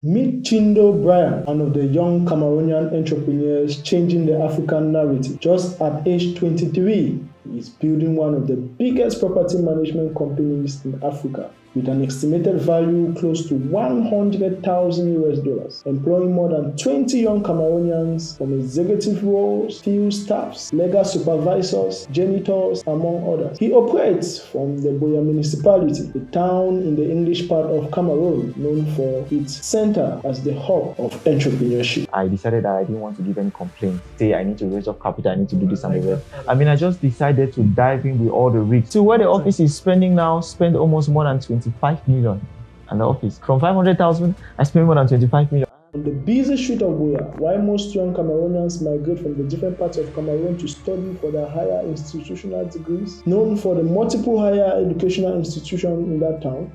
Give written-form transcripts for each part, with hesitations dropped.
Meet Chindo Bryan, one of the young Cameroonian entrepreneurs changing the African narrative. Just at age 23, he is building one of the biggest property management companies in Africa, with an estimated value close to $100,000, employing more than 20 young Cameroonians from executive roles, field staffs, legal supervisors, janitors, among others. He operates from the Boya municipality, a town in the English part of Cameroon known for its center as the hub of entrepreneurship. I decided that I didn't want to give any complaint. Say I need to raise up capital, I need to do this and the rest. I just decided to dive in with all the risks. So where the office is spending now, spend almost more than 25 million. And the office, from 500,000, I spent more than 25 million. On the busy street of Boya, while most young Cameroonians migrate from the different parts of Cameroon to study for their higher institutional degrees, known for the multiple higher educational institutions in that town,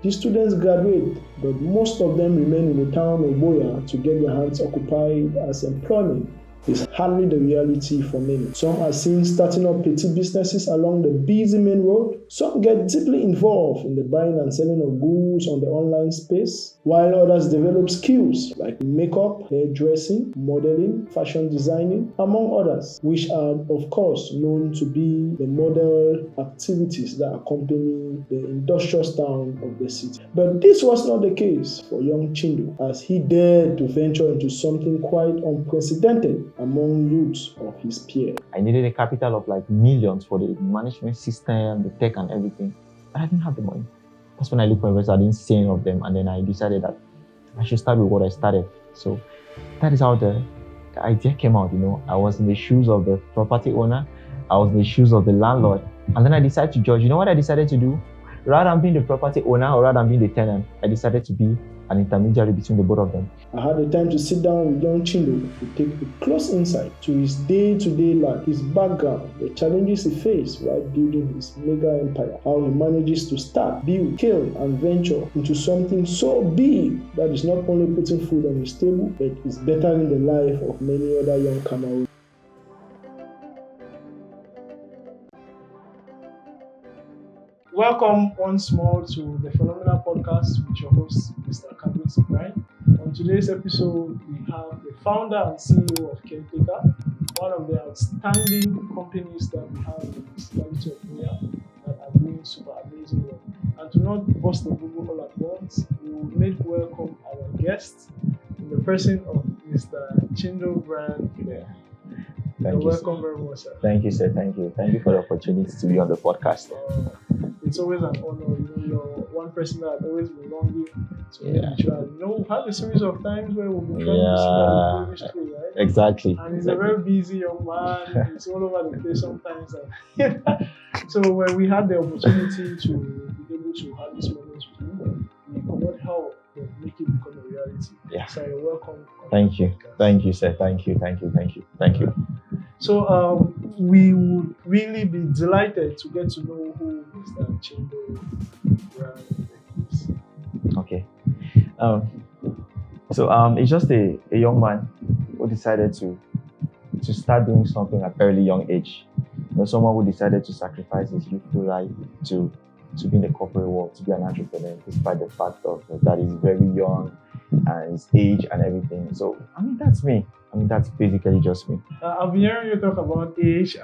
the students graduate, but most of them remain in the town of Boya to get their hands occupied, as employment is hardly the reality for many. Some are seen starting up petty businesses along the busy main road. Some get deeply involved in the buying and selling of goods on the online space, while others develop skills like makeup, hairdressing, modeling, fashion designing, among others, which are of course known to be the model activities that accompany the industrial town of the city. But this was not the case for young Chindo, as he dared to venture into something quite unprecedented among youths of his peers. I needed a capital of like millions for the management system, the tech and everything. But I didn't have the money. That's when I looked for investors. I didn't see any of them, and then I decided that I should start with what I started. So that is how the idea came out. I was in the shoes of the property owner, I was in the shoes of the landlord, and then I decided to judge. You know what I decided to do? Rather than being the property owner or rather than being the tenant, I decided to be an intermediary between the both of them. I had the time to sit down with young Chindo to take a close insight to his day-to-day life, his background, the challenges he faced while building his mega empire, how he manages to start, build, scale, and venture into something so big that is not only putting food on his table, but is bettering the life of many other young Cameroonians. Welcome once more to the Phenomenal Podcast with your host, Mr. Cameroon. On today's episode, we have the founder and CEO of Caretaker, one of the outstanding companies that we have in the municipality of Boya that are doing super amazing work. And to not bust the bubble all at once, we will make welcome our guest in the person of Mr. Chindo Bryan. Thank you, welcome very much, sir. Thank you, sir. Thank you. Thank you for the opportunity to be on the podcast. It's always an honor. You're one person that I've always been longing to meet with you. We've had a series of times where we've been trying to see that through, right? Exactly. And he's a very busy young man. He's all over the place sometimes. So when we had the opportunity to be able to have this moment with you, we could not help but make it become a reality. Yeah. So you're welcome. Thank you. Thank you, sir. Thank you. So we would really be delighted to get to know who Mr. Chindo Bryan is. Okay. So it's just a young man who decided to start doing something at a fairly young age. Someone who decided to sacrifice his youthful life to be in the corporate world, to be an entrepreneur, despite the fact of that he's very young and his age and everything. So that's me. That's basically just me. I've been hearing you talk about age.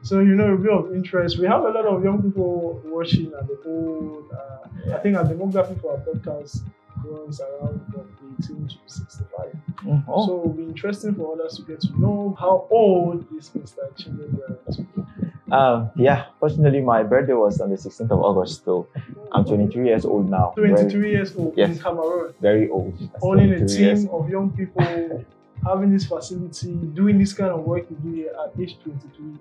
So, a bit of interest. We have a lot of young people watching at the old. I think our demography for our podcast runs around from 18 to 65. Oh. So it'll be interesting for others to get to know how old is Mr. Chindo Bryan. Fortunately, my birthday was on the 16th of August, so I'm 23 years old now. 23 years old yes, in Cameroon. Very old. Owning a team of young people, having this facility, doing this kind of work you do here at age 23.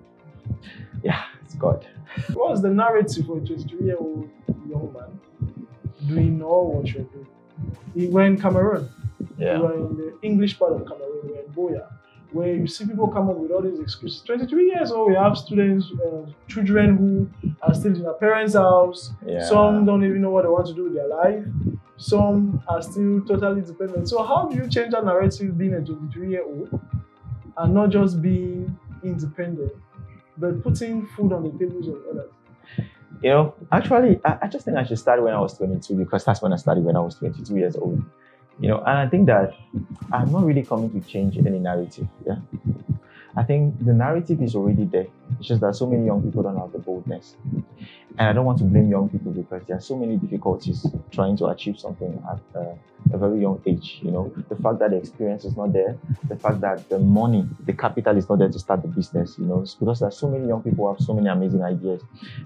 Yeah, it's God. What was the narrative for a 23-year-old young man doing all what you're doing? You were in Cameroon. Yeah. You were in the English part of Cameroon. You were in Boya, where you see people come up with all these excuses. 23 years old, we have students, children who are still in their parents' house. Yeah. Some don't even know what they want to do with their life. Some are still totally dependent. So how do you change that narrative being a 23-year-old and not just being independent, but putting food on the tables of others? Actually, I just think I should start when I was 22 because that's when I started when I was 22 years old. And I think that I'm not really coming to change any narrative. Yeah. I think the narrative is already there. It's just that so many young people don't have the boldness. And I don't want to blame young people because there are so many difficulties trying to achieve something at a very young age. The fact that the experience is not there, the fact that the money, the capital is not there to start the business, it's because there are so many young people who have so many amazing ideas.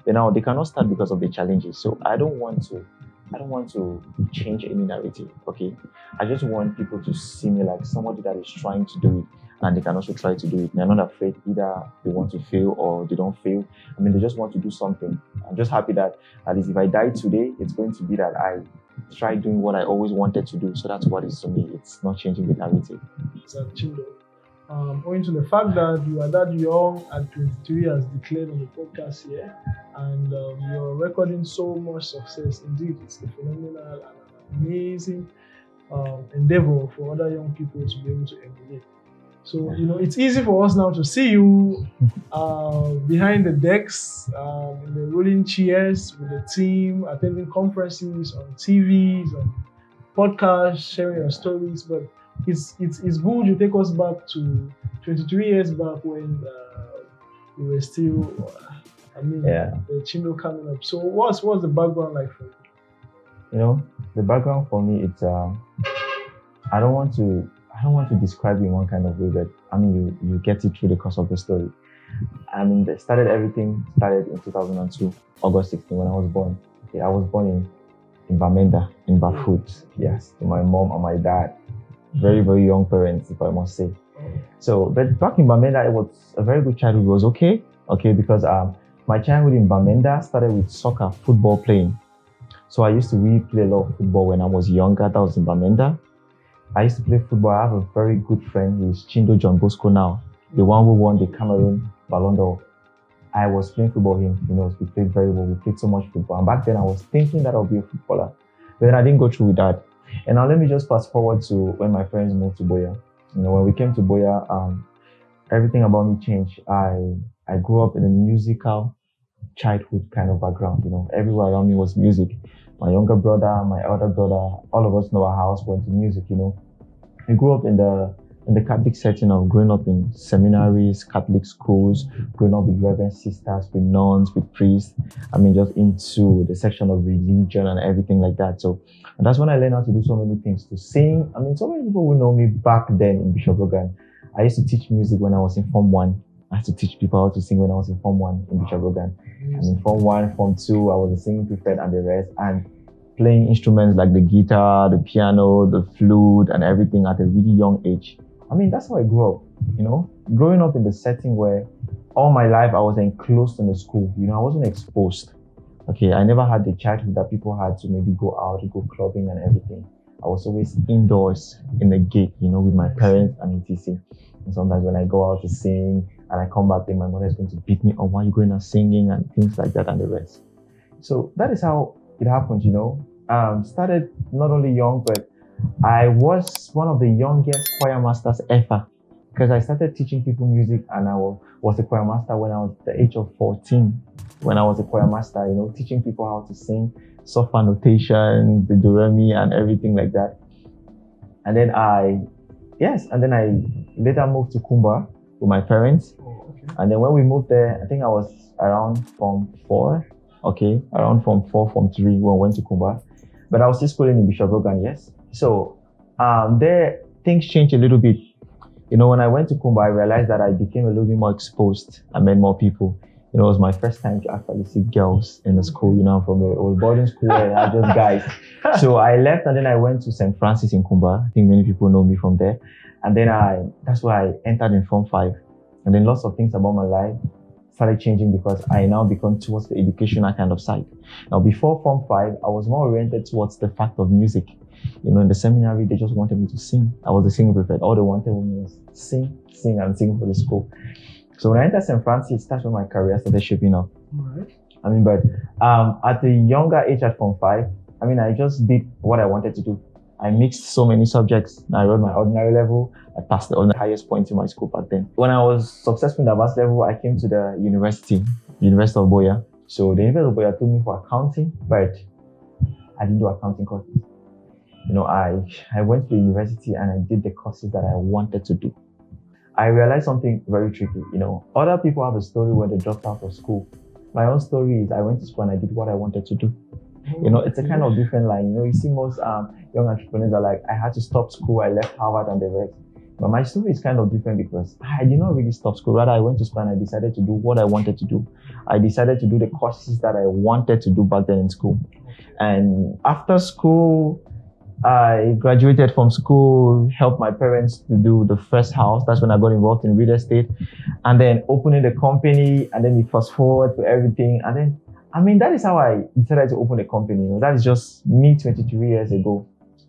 But now they cannot start because of the challenges. So I don't want to change any narrative. Okay. I just want people to see me like somebody that is trying to do it. And they can also try to do it. They're not afraid either they want to fail or they don't fail. They just want to do something. I'm just happy that at least if I die today, it's going to be that I try doing what I always wanted to do. So that's what is to me. It's not changing the narrative. Owing to the fact that you are that young at 23 as declared on the podcast here, and you're recording so much success. Indeed, it's a phenomenal and amazing endeavor for other young people to be able to emulate. So, it's easy for us now to see you behind the decks, in the rolling chairs with the team, attending conferences, on TVs, on podcasts, sharing your stories. But it's good you take us back to 23 years back when you were still, the Chindo coming up. So what's the background like for you? The background for me, it's I don't want to describe it in one kind of way, but you get it through the course of the story. Everything started in 2002, August 16, when I was born. Okay, I was born in Bamenda, in Bafut. Yes, to my mom and my dad. Very, very young parents, if I must say. So, but back in Bamenda, it was a very good childhood. It was okay, because my childhood in Bamenda started with soccer, football playing. So I used to really play a lot of football when I was younger. That was in Bamenda. I used to play football. I have a very good friend who is Chindo John Bosco now, the one who won the Cameroon Ballon d'Or. I was playing football with him. We played very well. We played so much football. And back then I was thinking that I'll be a footballer. But then I didn't go through with that. And now let me just fast forward to when my parents moved to Boya. When we came to Boya, everything about me changed. I grew up in a musical childhood kind of background. Everywhere around me was music. My younger brother, my elder brother, all of us know our house went to music. We grew up in the Catholic setting of growing up in seminaries, Catholic schools, growing up with reverend sisters, with nuns, with priests. Just into the section of religion and everything like that. So and that's when I learned how to do so many things, to sing. So many people who know me back then in Bishop Rogan. I used to teach music when I was in Form 1. I had to teach people how to sing when I was in Form 1 in Bishop Rogan. And in Form 1, Form 2, I was a singing prefect and the rest. And playing instruments like the guitar, the piano, the flute, and everything at a really young age. That's how I grew up, growing up in the setting where all my life I was enclosed in the school. I wasn't exposed. Okay, I never had the childhood that people had to maybe go out, to go clubbing and everything. I was always indoors in the gate, with my parents and etc. And sometimes when I go out to sing and I come back, then my mother is going to beat me, why are you going out singing and things like that and the rest. So that is how it happened, started not only young, but I was one of the youngest choir masters ever, because I started teaching people music and I was a choir master when I was the age of 14. When I was a choir master, teaching people how to sing, software notation, the do re mi and everything like that. And then I later moved to Kumba with my parents. And then when we moved there, I think I was around Form 4. Okay, around Form 4, Form 3 when we went to Kumba. But I was still schooling in Bishop Rogan, yes. So there things changed a little bit. When I went to Kumba, I realized that I became a little bit more exposed. I met more people. It was my first time to actually see girls in the school, from the old boarding school where I had just guys. So I left and then I went to St. Francis in Kumba. I think many people know me from there. And then that's where I entered in Form 5. And then lots of things about my life started changing because I now become towards the educational kind of side. Now, before Form 5, I was more oriented towards the fact of music. In the seminary, they just wanted me to sing. I was the singing prefect. All they wanted was sing for the school. So when I entered St. Francis, that's when my career started shaping up. Right. But at the younger age at Form 5, I just did what I wanted to do. I mixed so many subjects. I wrote my ordinary level. I passed on the highest points in my school back then. When I was successful in the advanced level, I came to the University of Boya. So the university took me for accounting, but I didn't do accounting courses. I went to the university and I did the courses that I wanted to do. I realized something very tricky. Other people have a story when they dropped out of school. My own story is I went to school and I did what I wanted to do. It's a kind of different line. You see most young entrepreneurs are like, I had to stop school, I left Harvard and the rest. But my story is kind of different because I did not really stop school. Rather, I went to school and I decided to do what I wanted to do. I decided to do the courses that I wanted to do back then in school. And after school, I graduated from school, helped my parents to do the first house. That's when I got involved in real estate. And then opening the company, and then you fast forward to everything. And then, that is how I decided to open a company. That is just me 23 years ago.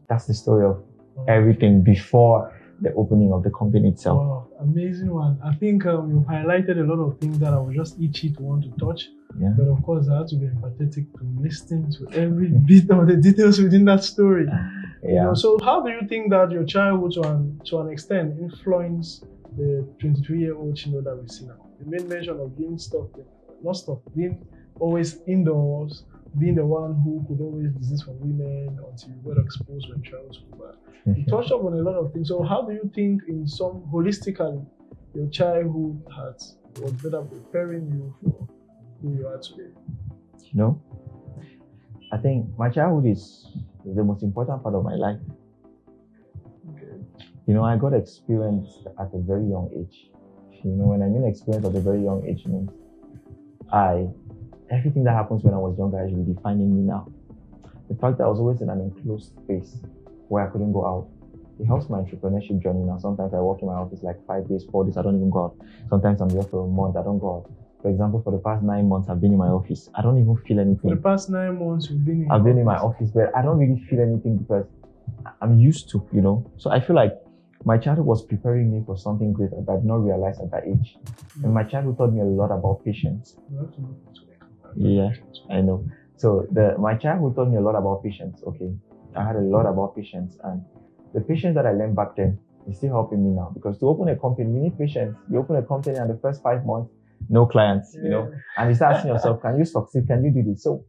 That's the story of everything before the opening of the company itself. Wow, amazing one. I think you've highlighted a lot of things that I was just itchy to want to touch. Yeah. But of course, I had to be empathetic to listen to every bit of the details within that story. Yeah. So how do you think that your childhood to an extent influenced the 23-year-old Chino that we see now? You made mention of being being always indoors, being the one who could always desist from women until you got exposed when traveling school. But you touched up on a lot of things. So how do you think holistically, your childhood was better preparing you for who you are today? I think my childhood is the most important part of my life. Okay. I got experience at a very young age. When I mean experience at a very young age means everything that happens when I was younger is really defining me now. The fact that I was always in an enclosed space where I couldn't go out, it helps my entrepreneurship journey now. Sometimes I work in my office like 5 days, 4 days, I don't even go out. Sometimes I'm there for a month, I don't go out. For example, for the past 9 months, I've been in my office. I don't even feel anything. For the past 9 months, you've been in I've been in my office, but I don't really feel anything because I'm used to, So I feel like my childhood was preparing me for something great that I did not realize at that age. And my childhood taught me a lot about patience. Yeah, I know. So my childhood taught me a lot about patience. Okay, I had a lot about patience, and the patience that I learned back then is still helping me now. Because to open a company, you need patience. You open a company, and the first 5 months, no clients, and you start asking yourself, can you succeed? Can you do this? So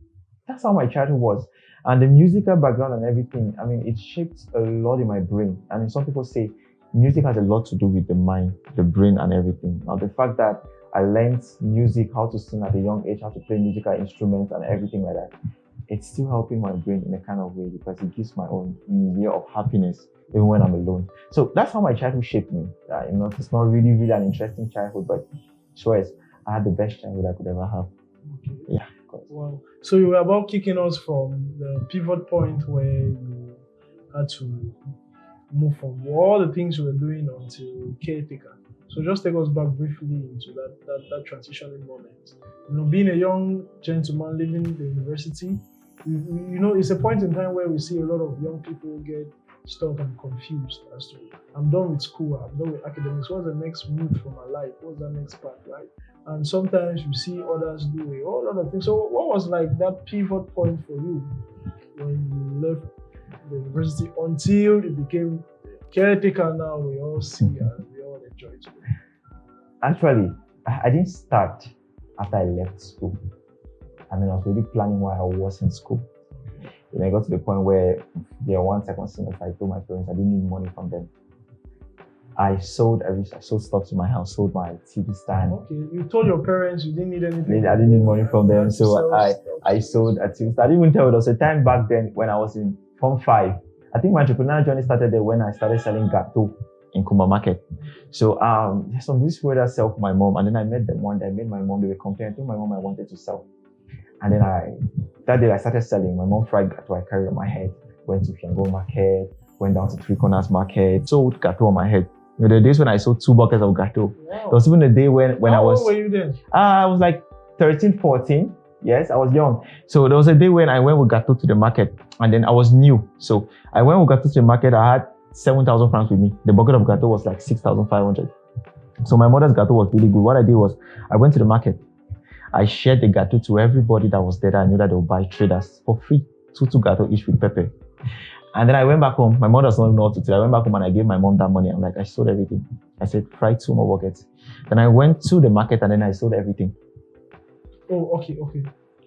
that's how my childhood was. And the musical background and everything, it shaped a lot in my brain. And some people say music has a lot to do with the mind, the brain, and everything. Now, the fact that I learned music, how to sing at a young age, how to play musical instruments and everything like that, it's still helping my brain in a kind of way because it gives my own idea of happiness even when I'm alone. So that's how my childhood shaped me. It's not really, really an interesting childhood, but sure, I had the best childhood I could ever have. Okay. Yeah, of course. Wow. So you were about kicking us from the pivot point where you had to move from all the things you were doing until caretaker. So just take us back briefly into that transitioning moment. Being a young gentleman leaving the university, it's a point in time where we see a lot of young people get stuck and confused as to, I'm done with school, I'm done with academics, what's the next move for my life, what's the next path, right? And sometimes you see others do a whole lot of things. So what was like that pivot point for you when you left the university until it became caretaker now we all see and we all enjoy today? Actually, I didn't start after I left school. I was really planning while I was in school. Then I got to the point where one second semester, I told my parents I didn't need money from them. I sold stuff to my house, sold my TV stand. Okay, you told your parents you didn't need anything. I didn't need money from them, so I sold a TV stand. I didn't even tell you, there was a time back then when I was in Form 5. I think my entrepreneurial journey started there when I started selling gâteau in Kumba Market. So there's some these people that sell for my mom, and then I met them one day. I met my mom, they were complaining. I told my mom I wanted to sell. And then that day I started selling. My mom fried gâteau I carried on my head, went to Fiango Market, went down to Three Corners Market, sold gâteau on my head. The days when I sold 2 buckets of gâteau. Wow. There was even a day when I was... How old were you then? I was like 13, 14. Yes, I was young. So there was a day when I went with gâteau to the market, and then I was new. So I went with gâteau to the market. I had 7,000 francs with me. The bucket of gâteau was like 6,500. So my mother's gâteau was really good. What I did was I went to the market. I shared the gâteau to everybody that was there that I knew that they would buy, traders, for free. 2 gâteau each with pepper. And then I went back home. My mother does not know what to do. I went back home and I gave my mom that money. I'm like, I sold everything. I said, fry 2 more buckets. Then I went to the market and then I sold everything. Oh, okay.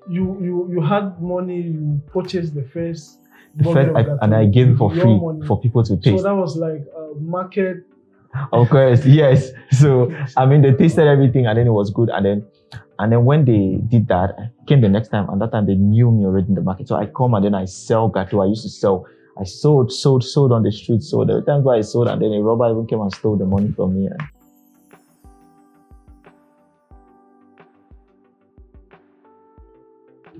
you had money, you purchased the first The bucket first, of gâteau and I gave it for with your free money. for people to So taste. that was like a market. Of course, yes. So I mean, they tasted everything, and then it was good. And then when they did that, I came the next time, and that time they knew me already in the market. So I come and then I sell gâteau. I used to sell. I sold on the street. So there were times where I sold, and then a robber even came and stole the money from me.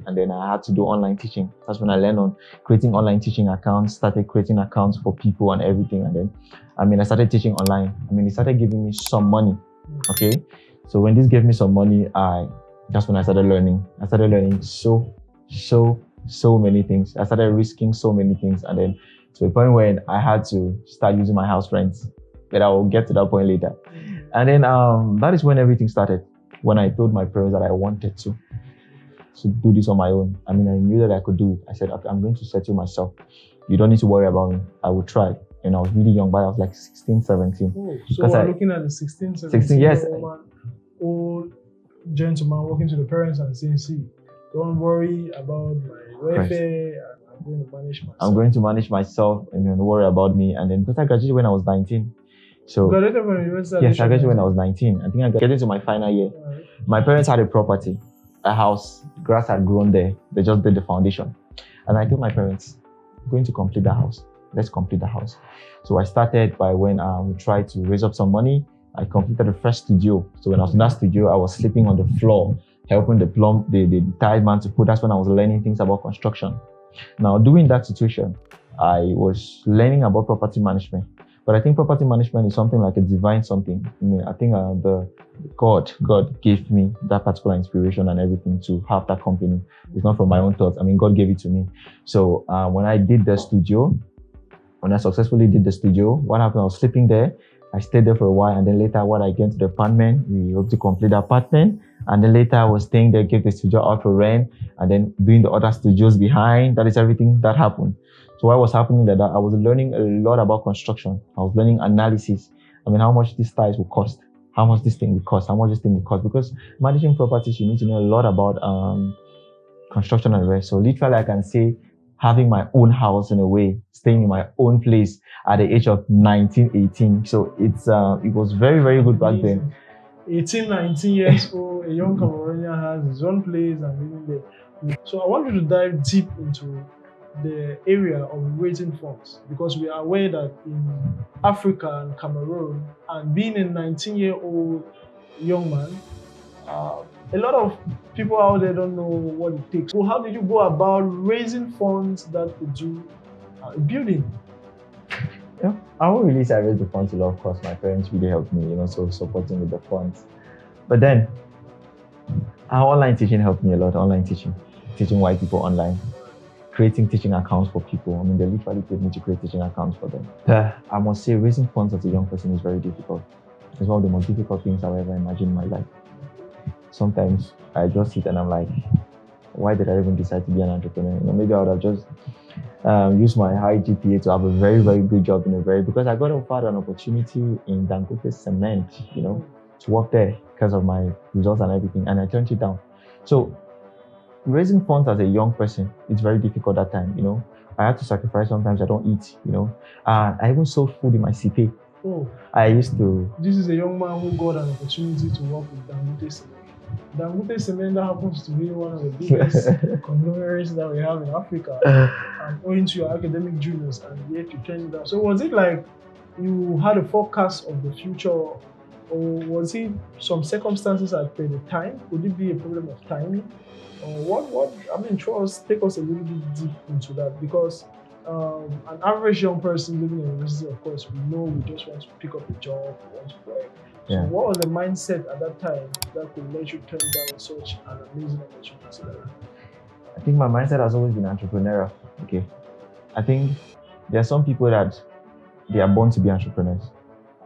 And then I had to do online teaching. That's when I learned on creating online teaching accounts, started creating accounts for people and everything. And then, I started teaching online. It started giving me some money. Okay. So when this gave me some money, that's when I started learning. I started learning so many things. I started risking so many things. And then to a point when I had to start using my house rent. But I will get to that point later. And then that is when everything started. When I told my parents that I wanted to do this on my own. I knew that I could do it. I said, okay, I'm going to settle myself. You don't need to worry about me. I will try. And I was really young, but I was like 16, 17. Oh, so we're looking at the 16, 17 16, yes. Old gentleman walking to the parents and saying, see, don't worry about my welfare. I'm going to manage myself. I'm going to manage myself and don't worry about me. And then because I graduated when I was 19. So graduated when you yes, I graduated when I was 19. I think I got into my final year. Right. My parents had a property, a house, grass had grown there. They just did the foundation. And I told my parents, I'm going to complete the house. Let's complete the house. So I started by when we tried to raise up some money. I completed the first studio. So when I was in that studio, I was sleeping on the floor, helping the tile man to put. That's when I was learning things about construction. Now, during that situation, I was learning about property management. But I think property management is something like a divine something. I think God gave me that particular inspiration and everything to have that company. It's not from my own thoughts. God gave it to me. So when I did the studio, when I successfully did the studio, what happened? I was sleeping there. I stayed there for a while, and then later, when I get to the apartment, we hope to complete the apartment. And then later, I was staying there, gave the studio out for rent, and then doing the other studios behind. That is everything that happened. So what was happening that I was learning a lot about construction. I was learning analysis. How much these tiles will cost, how much this thing will cost, how much this thing will cost. Because managing properties, you need to know a lot about construction and the rest. So literally, I can say having my own house in a way, staying in my own place at the age of 19, 18. So it was very, very good back then. 18, 19 years old, a young Cameroonian has his own place and living there. So I want you to dive deep into the area of raising funds, because we are aware that in Africa and Cameroon, and being a 19-year-old young man, a lot of people out there don't know what it takes. So how did you go about raising funds that could do a building? Yeah, I won't really say I raised the funds a lot. Of course, my parents really helped me, so supporting with the funds. But then, our online teaching helped me a lot. Online teaching white people online, creating teaching accounts for people. They literally paid me to create teaching accounts for them. I must say, raising funds as a young person is very difficult. It's one of the most difficult things I've ever imagined in my life. Sometimes I just sit and I'm like, why did I even decide to be an entrepreneur? Maybe I would have just used my high GPA to have a very, very good job because I got offered an opportunity in Dangote Cement, to work there because of my results and everything, and I turned it down. So raising funds as a young person, it's very difficult that time, I had to sacrifice. Sometimes I don't eat, I even sold food in my city. Oh, I used to. This is a young man who got an opportunity to work with Dangote Cement. Dangote Cement, that happens to be one of the biggest conglomerates that we have in Africa, owing to your academic juniors, and yet you turned it down. So was it like you had a forecast of the future, or was it some circumstances at the time? Could it be a problem of timing? Or what? Take us a little bit deep into that, because an average young person living in university, of course, we know we just want to pick up a job, we want to work. So what was the mindset at that time that could let you turn down such an amazing opportunity? I think my mindset has always been entrepreneurial. Okay. I think there are some people that they are born to be entrepreneurs.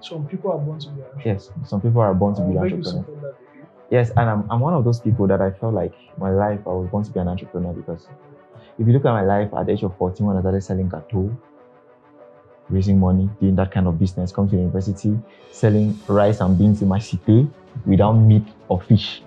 Some people are born to be entrepreneurs. Yes, some people are born to be entrepreneurs. Yes, and I'm one of those people that I felt like my life, I was born to be an entrepreneur, because if you look at my life at the age of 14, when I started selling gâteau, raising money, doing that kind of business, come to university, selling rice and beans in my city without meat or fish.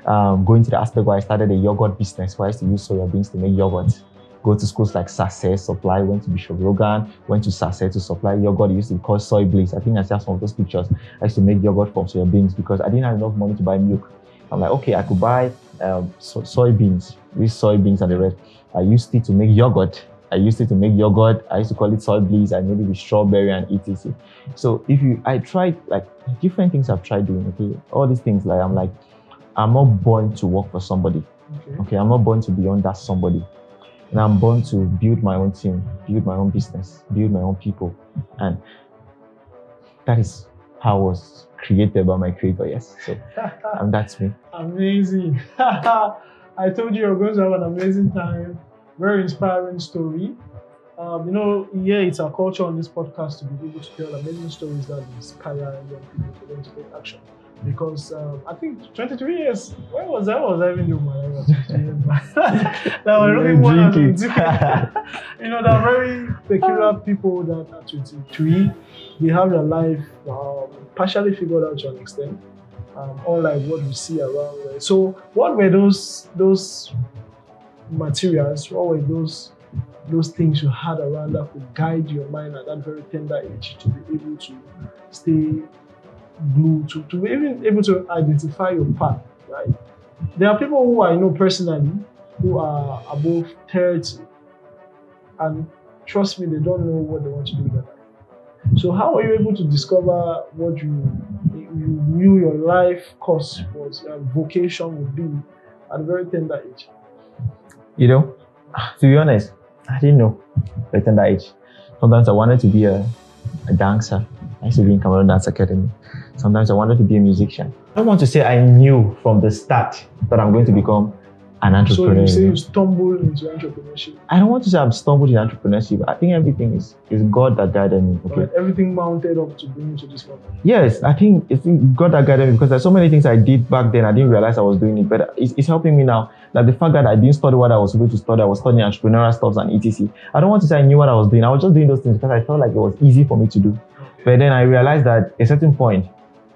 Going to the aspect where I started a yogurt business, where I used to use soya beans to make yogurt. Go to schools like Sase, supply, went to Bishop Logan, went to Sase to supply yogurt. It used to be called soy bliss. I think I saw some of those pictures. I used to make yogurt from soya beans because I didn't have enough money to buy milk. I'm like, okay, I could buy soybeans, these soybeans and the rest. I used it to make yogurt. I used to call it soy bliss. I made it with strawberry and etc. So I tried like different things I've tried doing. Okay, all these things I'm not born to work for somebody. Okay, I'm not born to be under somebody. And I'm born to build my own team, build my own business, build my own people. And that is how I was created by my creator, yes. So and that's me. Amazing. I told you you're going to have an amazing time. Very inspiring story. It's our culture on this podcast to be able to tell amazing stories that inspire young people for them to take action. Because I think 23 years, where was I? What was I even doing my life at 23 years? That was really more than there are very peculiar people that at 23, they have their life partially figured out to an extent, unlike what we see around there. So what were those materials, what were those things you had around that could guide your mind at that very tender age to be able to stay glued, to be even able to identify your path, right? There are people who I know personally who are above 30, and trust me, they don't know what they want to do with their life. So how are you able to discover what you knew your life course was, your vocation would be at a very tender age? To be honest, I didn't know at a tender age. Sometimes I wanted to be a dancer. I used to be in Cameroon Dance Academy. Sometimes I wanted to be a musician. I don't want to say I knew from the start that I'm going to become an entrepreneur. So you say you stumbled into entrepreneurship? I don't want to say I've stumbled in entrepreneurship. I think everything is God that guided me. Okay. Right. Everything mounted up to bring you to this moment. Yes, I think it's God that guided me because there's so many things I did back then. I didn't realize I was doing it, but it's helping me now. Like the fact that I didn't study what I was supposed to study, I was studying entrepreneurial stuff and etc. I don't want to say I knew what I was doing. I was just doing those things because I felt like it was easy for me to do. Okay. But then I realized that at a certain point,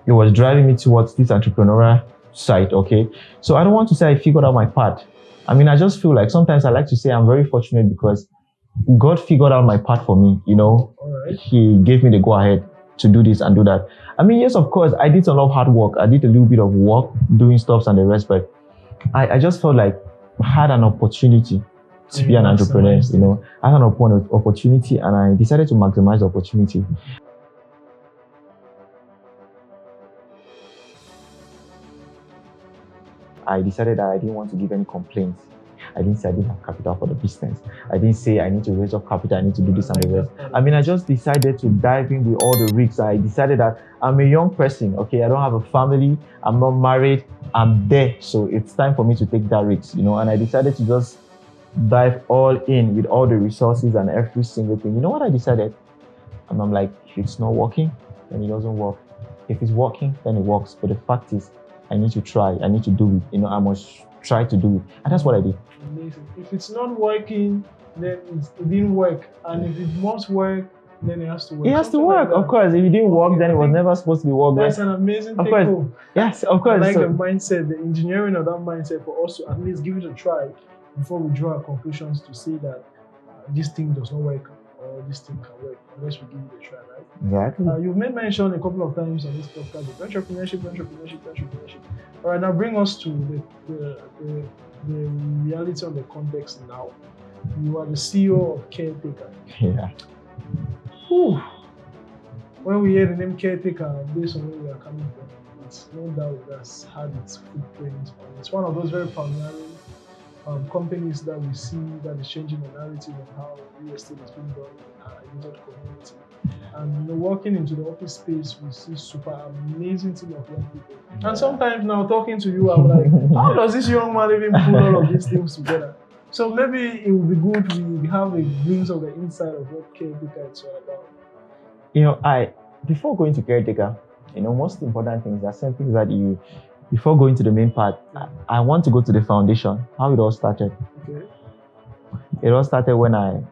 it was driving me towards this entrepreneurial side. Okay, so I don't want to say I figured out my path. I mean, I just feel like sometimes I like to say I'm very fortunate because God figured out my path for me. All right. He gave me the go ahead to do this and do that. I mean, yes, of course, I did a lot of hard work. I did a little bit of work doing stuff and the rest, but I just felt like I had an opportunity to be an entrepreneur. I had an opportunity and I decided to maximize the opportunity. I decided that I didn't want to give any complaints. I didn't say I didn't have capital for the business. I didn't say I need to raise up capital, I need to do this and the rest. I mean, I just decided to dive in with all the risks. I decided that I'm a young person, okay? I don't have a family, I'm not married, I'm there. So it's time for me to take that risk, and I decided to just dive all in with all the resources and every single thing. You know what I decided? And I'm like, if it's not working, then it doesn't work. If it's working, then it works. But the fact is, I need to try. I need to do it. I must try to do it. And that's what I did. Amazing. If it's not working, then it didn't work. And if it must work, then it has to work. It has to work, of course. If it didn't work, then it was never supposed to be worked. That's an amazing thing. Of course. Yes, of course. I like the mindset, the engineering of that mindset for us to at least give it a try before we draw our conclusions to say that this thing does not work or this thing can work, unless we give it a try, right? Exactly. You've made mention a couple of times on this podcast of entrepreneurship. All right, now bring us to the reality of the context now. You are the CEO of Caretaker. Yeah. Whew. When we hear the name Caretaker, based on where we are coming from, it's no doubt that's had its footprint. It's one of those very pioneering companies that we see that is changing the narrative of how real estate is being done in our immediate community. And walking into the office space, we see super amazing team of young people. Yeah. And sometimes now talking to you, I'm like, how does this young man even put all of these things together? So maybe it would be good we have a glimpse of the inside of what Caretaker is all about. Before going to Caretaker, most important things are some things that before going to the main part, I want to go to the foundation, how it all started. Okay. It all started when I'm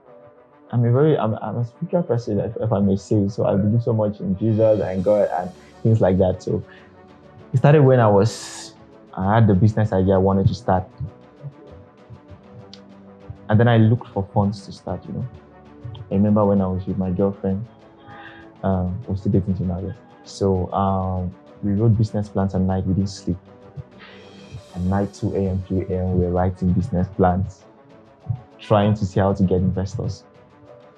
a spiritual person, if I may say. So I believe so much in Jesus and God and things like that. So it started when I was I had the business idea I wanted to start. And then I looked for funds to start, I remember when I was with my girlfriend, we're still dating till now, yes. So we wrote business plans at night, we didn't sleep. At night, 2 a.m., 3 a.m., we were writing business plans, trying to see how to get investors.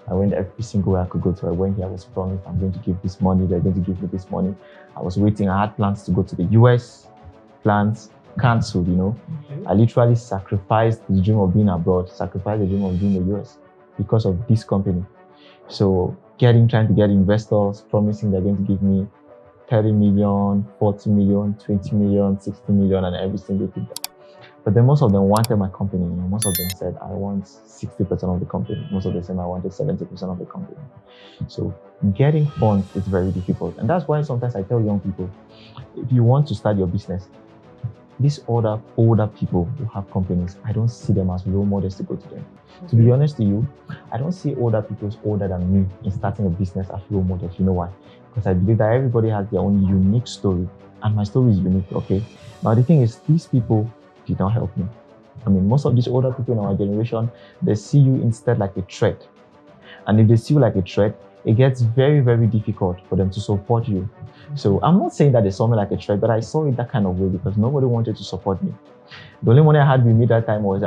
I went every single way I could go to. I went here, I was promised, I'm going to give this money, they're going to give me this money. I was waiting, I had plans to go to the US, plans cancelled, Okay. I literally sacrificed the dream of being abroad, sacrificed the dream of being in the US because of this company. So trying to get investors, promising they're going to give me 30 million, 40 million, 20 million, 60 million, and every single thing. But then most of them wanted my company. Most of them said, I want 60% of the company. Most of them said, I wanted 70% of the company. So getting funds is very difficult. And that's why sometimes I tell young people, if you want to start your business, these older people who have companies, I don't see them as role models to go to them. Okay. To be honest to you, I don't see older people older than me in starting a business as role models. You know why? Because I believe that everybody has their own unique story, and my story is unique, okay? Now the thing is, these people did not help me. I mean, most of these older people in our generation, they see you instead like a threat. And if they see you like a threat, it gets very, very difficult for them to support you. So I'm not saying that they saw me like a threat, but I saw it that kind of way because nobody wanted to support me. The only money I had with me that time was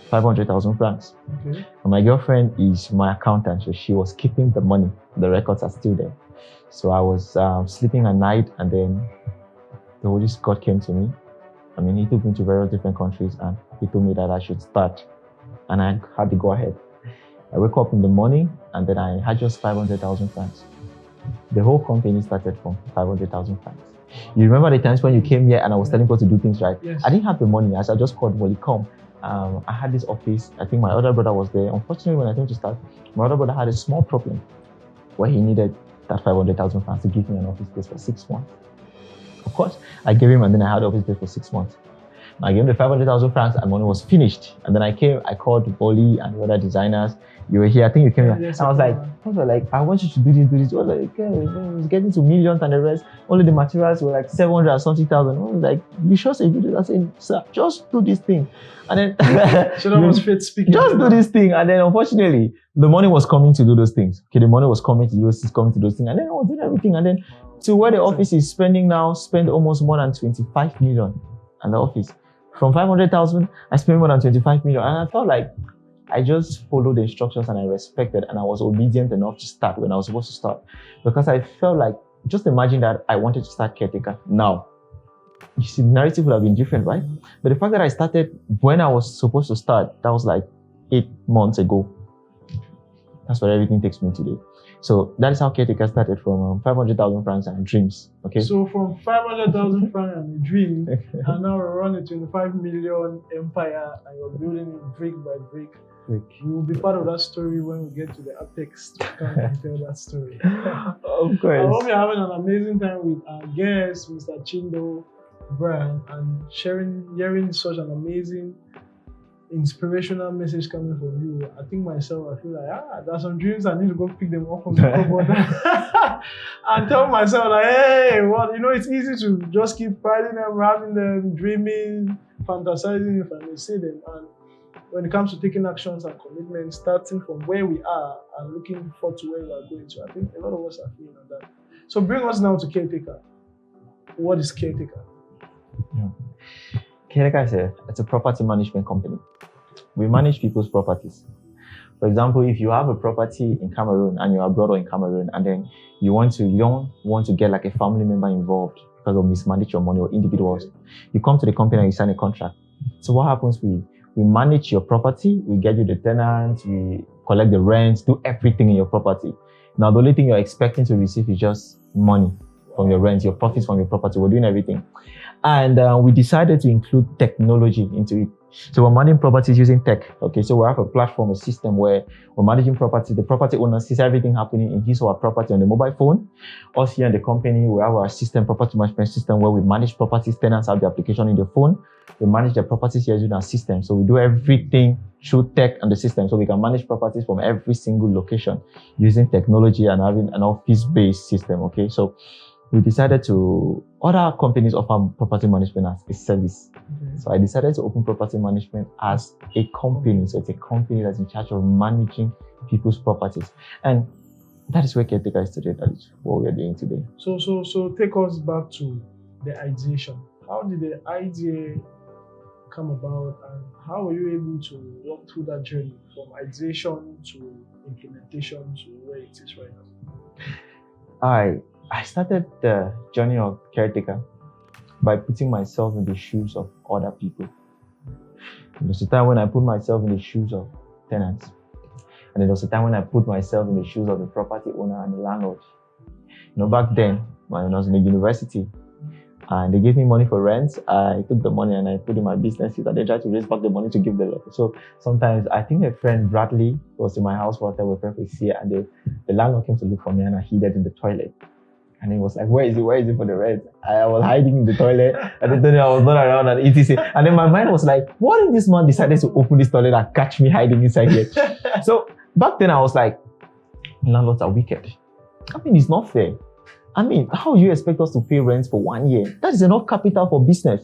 500,000 francs. Okay. And my girlfriend is my accountant, so she was keeping the money. The records are still there. So I was sleeping at night, and then the Holy God came to me. I mean, he took me to various different countries, and he told me that I should start, and I had to go ahead. I wake up in the morning, and then I had just 500,000 francs. The whole company started from 500,000 francs. You remember the times when you came here and I was telling people to do things right? Yes. I didn't have the money, as I just called Wally, come. I had this office. I think my other brother was there. Unfortunately, when I came to start, my other brother had a small problem where he needed that 500,000 francs to give me an office space for 6 months. Of course, I gave him, and then I had office space for 6 months. I gave him the 500,000 francs, and money was finished. And then I called Wally and the other designers. You were here, I think you came here. Yes, I was like, I want you to do this. I was like, okay, it was getting to millions and the rest. Only the materials were like 700 or something thousand. I was like, you sure say you do that? I said, sir, just do this thing. And then so that was faith speaking. Just do this thing. And then unfortunately, the money was coming to do those things. Okay, the money was coming to do those things. And then I was doing everything. And then to where the office is spending now, spend almost more than 25 million at the office. From 500,000, I spent more than 25 million. And I felt like I just followed the instructions and I respected and I was obedient enough to start when I was supposed to start. Because I felt like, just imagine that I wanted to start caretaker now. You see, the narrative would have been different, right? But the fact that I started when I was supposed to start, that was like 8 months ago. That's where everything takes me today. So that is how caretaker started, from 500,000 francs and dreams. Okay. So from 500,000 francs and a dream, and now we're running a 25 million empire, and you're building it brick by brick. You will be part of that story when we get to the apex to come and tell that story. Of course. I hope you're having an amazing time with our guest, Mr. Chindo Brian, and hearing such an amazing, inspirational message coming from you. I think myself, I feel like, there's some dreams I need to go pick them up from the cupboard and tell myself like, hey, well, it's easy to just keep writing them, having them, dreaming, fantasizing, if I may say them. And when it comes to taking actions and commitments, starting from where we are and looking forward to where we are going to, I think a lot of us are feeling like that. So bring us now to caretaker. What is caretaker? Yeah. Caretaker it's a property management company. We manage people's properties. For example, if you have a property in Cameroon and you're abroad or in Cameroon, and then you don't want to get like a family member involved because of mismanage your money or individuals, you come to the company and you sign a contract. So what happens? We manage your property, we get you the tenants, we collect the rent, do everything in your property. Now, the only thing you're expecting to receive is just money from your rent, your profits from your property. We're doing everything. And we decided to include technology into it. So we're managing properties using tech. Okay, so we have a platform, a system where we're managing property. The property owner sees everything happening in his or her property on the mobile phone. Us here in the company, we have our system, property management system, where we manage properties. Tenants have the application in the phone. We manage the properties here using our system. So we do everything through tech and the system. So we can manage properties from every single location using technology and having an office-based system. Okay, so we decided to Other companies offer property management as a service. Okay. So I decided to open property management as a company. So it's a company that's in charge of managing people's properties. And that is where Caretaker is today. That is what we are doing today. So take us back to the ideation. How did the idea come about, and how were you able to walk through that journey from ideation to implementation to where it is right now? I started the journey of Caretaker by putting myself in the shoes of other people. There was a time when I put myself in the shoes of tenants. And there was a time when I put myself in the shoes of the property owner and the landlord. Back then, when I was in the university, and they gave me money for rent, I took the money and I put in my businesses, and they tried to raise back the money to give the loan. So sometimes, I think a friend, Bradley, was in my house for a time with here, and the landlord came to look for me, and I hid in the toilet. And he was like, where is it for the rent? I was hiding in the toilet, and they told me I was not around, and etc. And then my mind was like, what if this man decided to open this toilet and catch me hiding inside here? So back then I was like, landlords are wicked. I mean, it's not fair. I mean, how do you expect us to pay rent for 1 year? That is enough capital for business.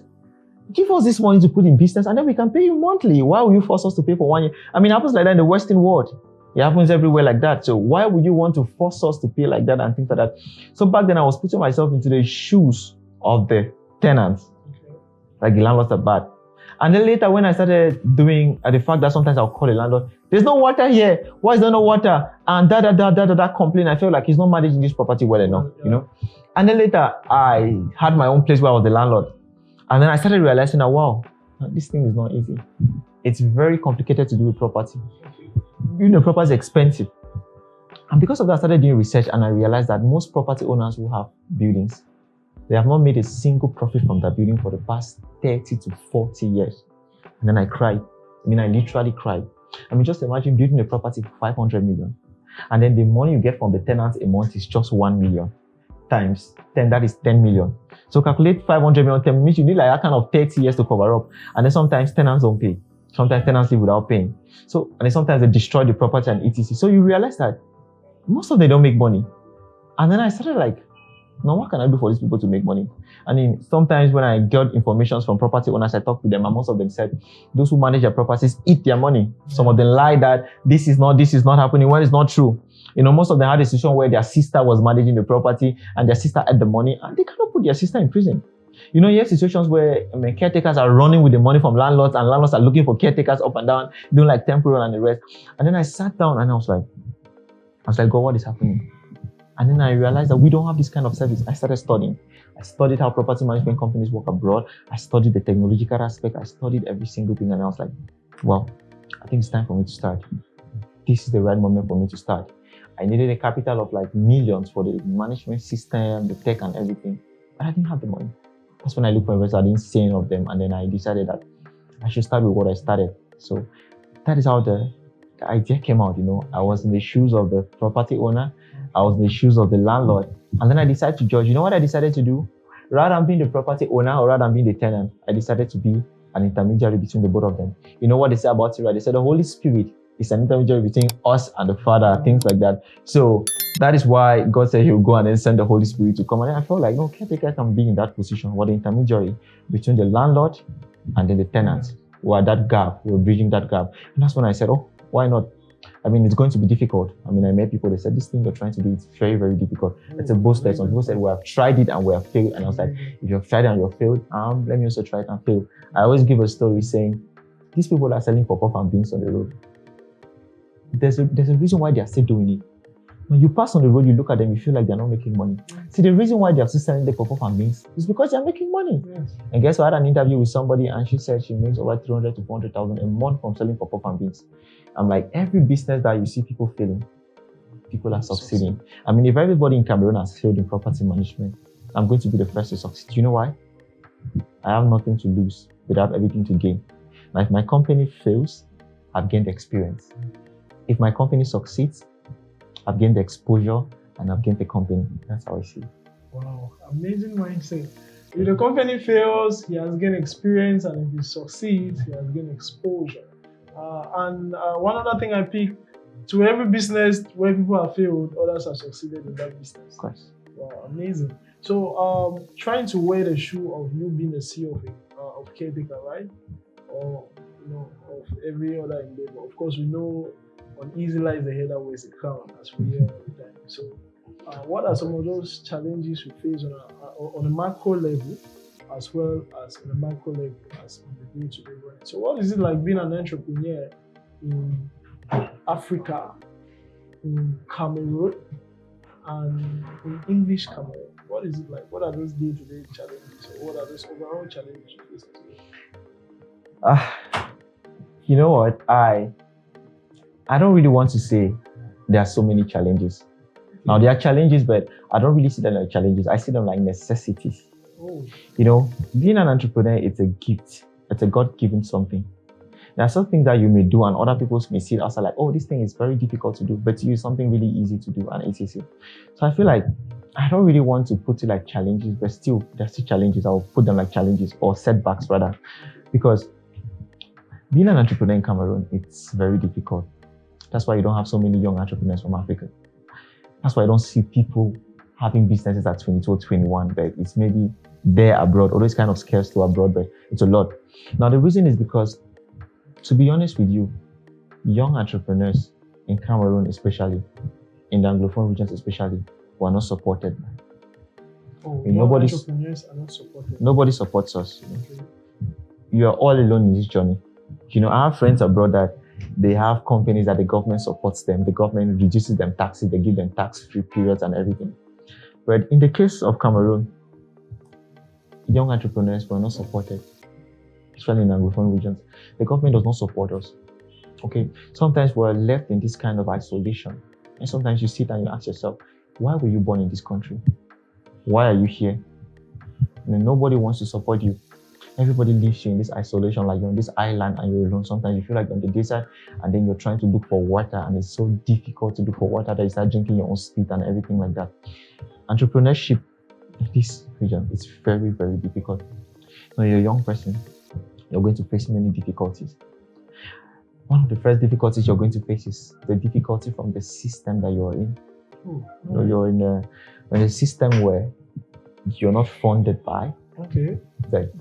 Give us this money to put in business, and then we can pay you monthly. Why will you force us to pay for 1 year? I mean, it happens like that in the Western world. It happens everywhere like that. So why would you want to force us to pay like that and things like that? So back then I was putting myself into the shoes of the tenants. Okay. Like the landlords are bad. And then later when I started doing the fact that sometimes I'll call a landlord, there's no water here. Why is there no water? And that complaint, I felt like he's not managing this property well enough, And then later I had my own place where I was the landlord. And then I started realizing that, wow, this thing is not easy. It's very complicated to do with property. Property is expensive. And because of that, I started doing research, and I realized that most property owners who have buildings, they have not made a single profit from that building for the past 30 to 40 years. And then I cried. I literally cried. Just imagine building a property for 500 million. And then the money you get from the tenants a month is just 1 million. Times 10, that is 10 million. So calculate 500 million, 10 means you need like that kind of 30 years to cover up. And then sometimes tenants don't pay. Sometimes tenants live without paying. So, and then sometimes they destroy the property and etc. So you realize that most of them don't make money. And then I started like, now what can I do for these people to make money? Sometimes when I get information from property owners, I talk to them, and most of them said, those who manage their properties eat their money. Some of them lie that this is not happening when it's not true. Most of them had a situation where their sister was managing the property and their sister had the money, and they cannot put their sister in prison. You have situations where caretakers are running with the money from landlords, and landlords are looking for caretakers up and down, doing like temporary and the rest. And then I sat down and I was like, God, what is happening? And then I realized that we don't have this kind of service. I started studying. I studied how property management companies work abroad. I studied the technological aspect. I studied every single thing, and I was like, well, I think it's time for me to start. This is the right moment for me to start. I needed a capital of like millions for the management system, the tech and everything. But I didn't have the money. That's when I looked for investors. I didn't see any of them, and then I decided that I should start with what I started. So that is how the idea came out. I was in the shoes of the property owner. I was in the shoes of the landlord. And then I decided to judge. You know what I decided to do? Rather than being the property owner or rather than being the tenant, I decided to be an intermediary between the both of them. You know what they say about it, right? They say the Holy Spirit is an intermediary between us and the Father, things like that. So that is why God said He will go and then send the Holy Spirit to come. And then I felt like, no, caretaker can be in that position. We're the intermediary between the landlord and then the tenant. We're that gap. We're bridging that gap. And that's when I said, oh, why not? It's going to be difficult. I met people, they said, this thing you're trying to do is very, very difficult. It's a both sides. Some people said, we have tried it and we have failed. And I was like, if you've tried it and you've failed, let me also try it and fail. I always give a story saying, these people are selling pop-up and beans on the road. There's a reason why they are still doing it. When you pass on the road, you look at them, you feel like they're not making money. See, the reason why they're still selling the pop-up and beans is because they're making money. Yes. And guess what? I had an interview with somebody and she said she makes over 300 to 400,000 a month from selling pop-up and beans. I'm like, every business that you see people failing, people are succeeding. If everybody in Cameroon has failed in property management, I'm going to be the first to succeed. You know why? I have nothing to lose, but I have everything to gain. Now, if my company fails, I've gained experience. If my company succeeds, I've gained the exposure and I've gained the company. That's how I see it. Wow, amazing mindset. If the company fails, he has gained experience, and if he succeeds, he has gained exposure. One other thing I pick, to every business where people have failed, others have succeeded in that business. Of course. Wow, amazing. So, trying to wear the shoe of you being the CEO of caretaker, right? Or of every other endeavor. Of course, we know on easy lies the head that wears the crown, as we hear all the time. So, what are some of those challenges you face on a macro level, as well as on a micro level, as on the day-to-day running? So, what is it like being an entrepreneur in Africa, in Cameroon, and in English Cameroon? What is it like? What are those day-to-day challenges, or what are those overall challenges you face as well? You know what? I don't really want to say there are so many challenges. Now there are challenges, but I don't really see them like challenges. I see them like necessities. Oh, Being an entrepreneur, it's a gift. It's a God-given something. There are some things that you may do and other people may see it as like, oh, this thing is very difficult to do, but to you, it's something really easy to do and etc. So I feel like I don't really want to put it like challenges, but still, there's still challenges. I'll put them like challenges or setbacks rather, because being an entrepreneur in Cameroon, it's very difficult. That's why you don't have so many young entrepreneurs from Africa. That's why I don't see people having businesses at 22 or 21, but it's maybe there abroad, although it's kind of scarce to abroad, but it's a lot. Now, the reason is because, to be honest with you, young entrepreneurs in Cameroon, especially, in the Anglophone regions especially, were not supported. Entrepreneurs are not supported. Nobody supports us. Okay. You are all alone in this journey. I have friends abroad that they have companies that the government supports them. The government reduces them taxes. They give them tax-free periods and everything. But in the case of Cameroon, young entrepreneurs were not supported, especially in Anglophone regions. The government does not support us. Okay, sometimes we're left in this kind of isolation. And sometimes you sit and you ask yourself, why were you born in this country? Why are you here? Nobody wants to support you. Everybody leaves you in this isolation, like you're on this island and you're alone. Sometimes you feel like you're on the desert and then you're trying to look for water, and it's so difficult to look for water that you start drinking your own spit and everything like that. Entrepreneurship in this region is very, very difficult. You're a young person, you're going to face many difficulties. One of the first difficulties you're going to face is the difficulty from the system that you're in. You're in a system where you're not funded by. Okay. That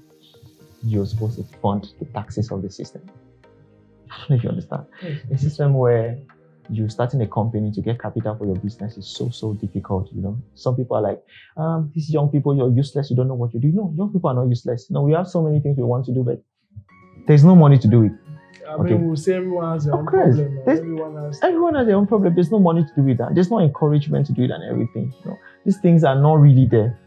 you're supposed to fund the taxes of the system. I don't know if you understand. Yes. A system where you're starting a company to get capital for your business is so difficult. Some people are like, these young people, you're useless, you don't know what you do. No, young people are not useless. We have so many things we want to do, but there's no money to do it. I mean, we'll say everyone has their own problem. Everyone has their own problem. There's no money to do it. There's no encouragement to do it and everything. These things are not really there.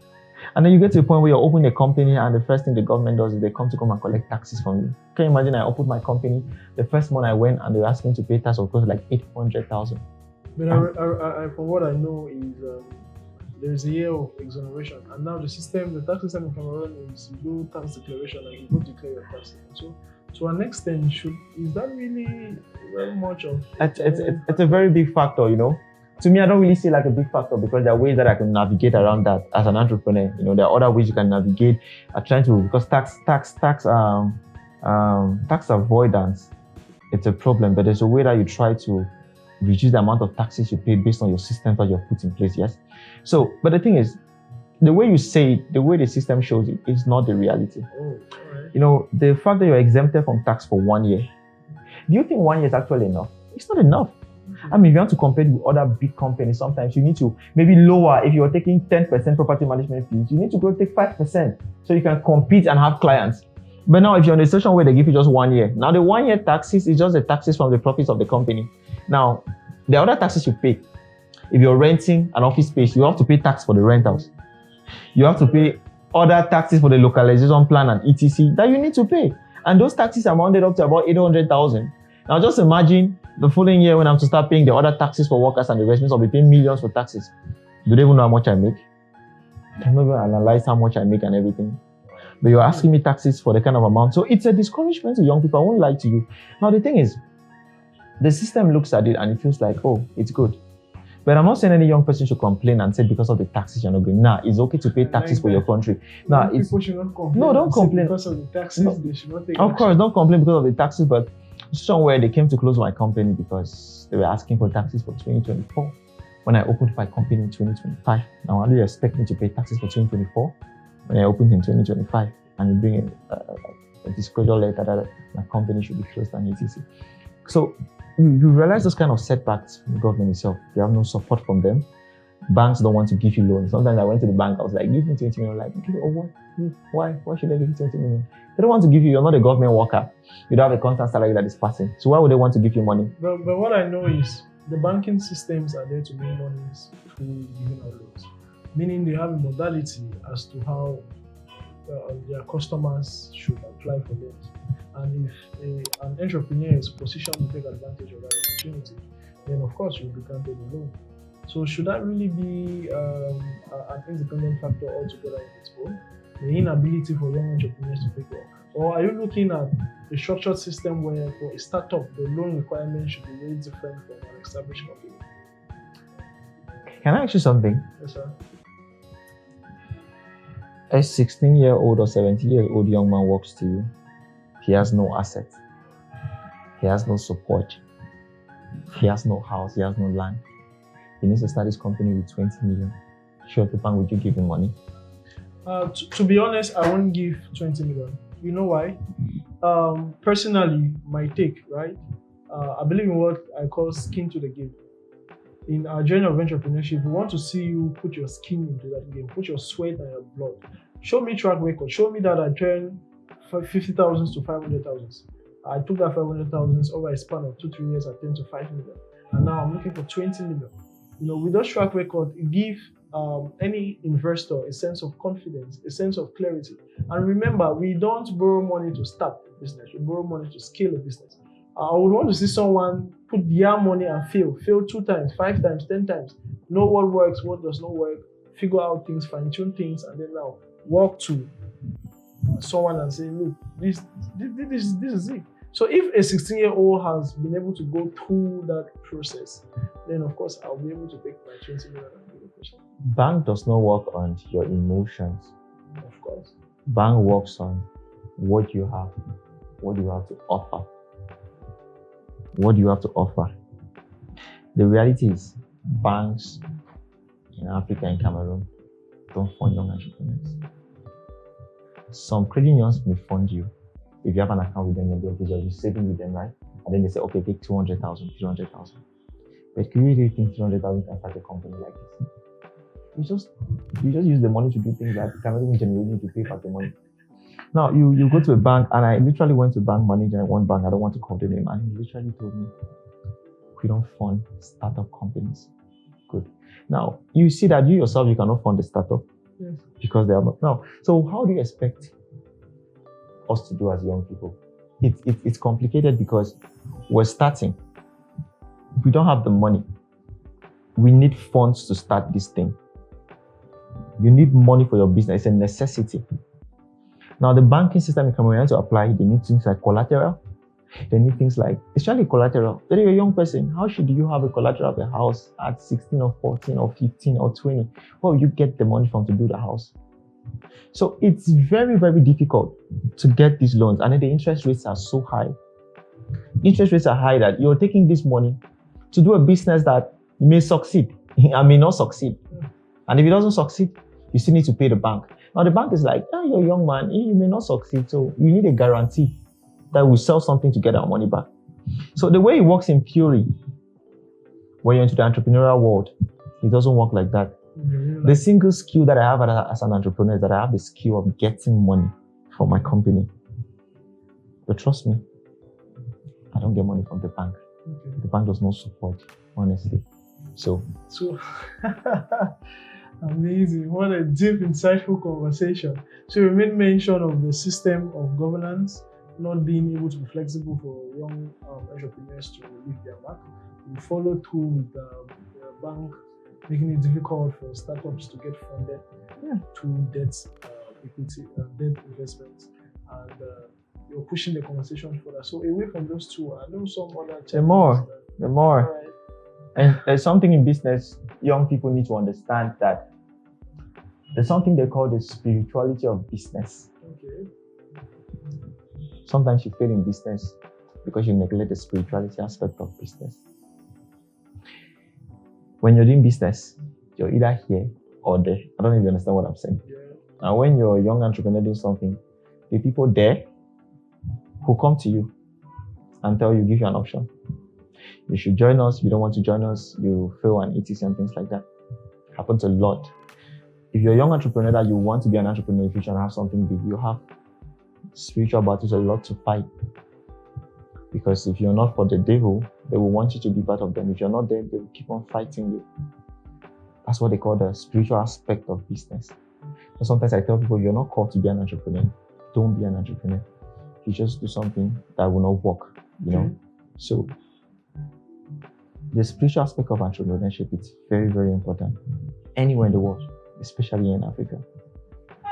And then you get to a point where you're opening a company and the first thing the government does is they come and collect taxes from you. Can you imagine I opened my company, the first month I went and they were asking to pay tax of course like 800,000. But from what I know is there's a year of exoneration, and now the tax system in Cameroon is you do tax declaration and you go declare your taxes. So to an extent, is that really very much of it's a very big factor, To me, I don't really see like a big factor because there are ways that I can navigate around that as an entrepreneur. There are other ways you can navigate. Because tax avoidance, it's a problem, but there's a way that you try to reduce the amount of taxes you pay based on your systems that you've put in place, yes? So, but the thing is, the way you say it, the way the system shows it, is not the reality. Oh, all right. The fact that you're exempted from tax for 1 year, do you think 1 year is actually enough? It's not enough. I mean, if you want to compare with other big companies, sometimes you need to maybe lower. If you're taking 10% property management fees, you need to go take 5% so you can compete and have clients. But now if you're in a situation where they give you just 1 year, now the 1 year taxes is just the taxes from the profits of the company. Now, the other taxes you pay. If you're renting an office space, you have to pay tax for the rentals. You have to pay other taxes for the localization plan and etc. that you need to pay. And those taxes are rounded up to about 800,000. Now just imagine the following year when I'm to start paying the other taxes for workers and the residents, I'll be paying millions for taxes. Do they even know how much I make? I'm not even analyze how much I make and everything. But you're asking me taxes for the kind of amount. So it's a discouragement to young people. I won't lie to you. Now the thing is, the system looks at it and it feels like, oh, it's good. But I'm not saying any young person should complain and say because of the taxes you're not going. Nah, it's okay to pay taxes for your country. Nah, people should not complain. No, don't complain. Because of the taxes, they should not take Of course, don't complain because of the taxes, but somewhere they came to close my company because they were asking for taxes for 2024. when I opened my company in 2025. Now, are you expect me to pay taxes for 2024 when I opened in 2025 and you bring a disclosure letter that my company should be closed and etc. So you realize those kind of setbacks from the government itself. You have no support from them. Banks don't want to give you loans. Sometimes I went to the bank, I was like, give me 20 million. Like, what? Why? Why should I give you 20 million? They don't want to give you. You're not a government worker. You don't have a constant salary that is passing. So why would they want to give you money? But what I know is the banking systems are there to make money through giving out loans. Meaning they have a modality as to how their customers should apply for loans. And if an entrepreneur is positioned to take advantage of that opportunity, then of course you'll be granted a loan. So should that really be an independent factor altogether in its own? The inability for young entrepreneurs to take work? Or are you looking at a structured system where for a startup, the loan requirement should be very different from an established company? Can I ask you something? Yes, sir. A 16-year-old or 17-year-old young man walks to you. He has no asset. He has no support. He has no house. He has no land. He needs to start his company with 20 million. Sure, the bank, would you give him money? To be honest, I won't give 20 million. You know why? Personally, my take, right? I believe in what I call skin to the game. In our journey of entrepreneurship, we want to see you put your skin into that game, put your sweat and your blood. Show me track record. Show me that I turned 50,000 to 500,000. I took that 500,000 over a span of 2-3 years. I turned to 5 million, and now I'm looking for 20 million. With those track record, it gives any investor a sense of confidence, a sense of clarity. And remember, we don't borrow money to start a business. We borrow money to scale a business. I would want to see someone put their money and fail 2 times, 5 times, 10 times, know what works, what does not work, figure out things, fine-tune things, and then now walk to someone and say, look, this is it. So if a 16-year-old has been able to go through that process, then of course I'll be able to take my 20 million and do the question. Bank does not work on your emotions. Of course. Bank works on what you have, what you have to offer. What do you have to offer? The reality is, banks in Africa and Cameroon don't fund young entrepreneurs. Some credit unions may fund you if you have an account with them in the office, you're saving with them, right? And then they say, okay, take 200,000, 300,000. But can you really think 300,000 can start a company like this? You just use the money to do things like Cameroon generally need to pay back the money. Now, you go to a bank, and I literally went to a bank manager at one bank, I don't want to call the name, and he literally told me, we don't fund startup companies. Good. Now, you see that you yourself, you cannot fund the startup. Yes. Because they are not. Now, so how do you expect us to do as young people? It's complicated because we're starting. We don't have the money. We need funds to start this thing. You need money for your business. It's a necessity. Now, the banking system in Cameroon to apply, they need things like collateral. They need things like, especially collateral. When you're a young person, how should you have a collateral of a house at 16 or 14 or 15 or 20? Where will you get the money from to build a house? So it's very, very difficult to get these loans. And then the interest rates are so high. Interest rates are high that you're taking this money to do a business that may succeed and may not succeed. And if it doesn't succeed, you still need to pay the bank. Now the bank is like, you're a young man, you may not succeed. So you need a guarantee that will sell something to get our money back. So the way it works in theory, when you're into the entrepreneurial world, it doesn't work like that. Mm-hmm. The single skill that I have as an entrepreneur is that I have the skill of getting money for my company. But trust me, I don't get money from the bank. Okay. The bank does not support, honestly. So amazing. What a deep, insightful conversation. So you made mention of the system of governance not being able to be flexible for young entrepreneurs to leave their mark. We follow through with the bank making it difficult for startups to get funded through debt, equity, debt investments, and you're pushing the conversation further. So away from those two, I know some other challenges. The more. Right. And there's something in business young people need to understand, that there's something they call the spirituality of business. Okay. Sometimes you fail in business because you neglect the spirituality aspect of business. when you're doing business, you're either here or there. I don't know if you understand what I'm saying. Yeah. And when you're a young entrepreneur doing something, the people there who come to you and tell you, give you an option. You should join us. You don't want to join us. You fail and etc. and things like that. Happens a lot. If you're a young entrepreneur that you want to be an entrepreneur in the future and have something big, you have spiritual battles a lot to fight. Because if you're not for the devil, they will want you to be part of them. If you're not there, they will keep on fighting you. That's what they call the spiritual aspect of business. So sometimes I tell people, you're not called to be an entrepreneur. Don't be an entrepreneur. You just do something that will not work, you know. So the spiritual aspect of entrepreneurship is very, very important. Anywhere in the world, especially in Africa.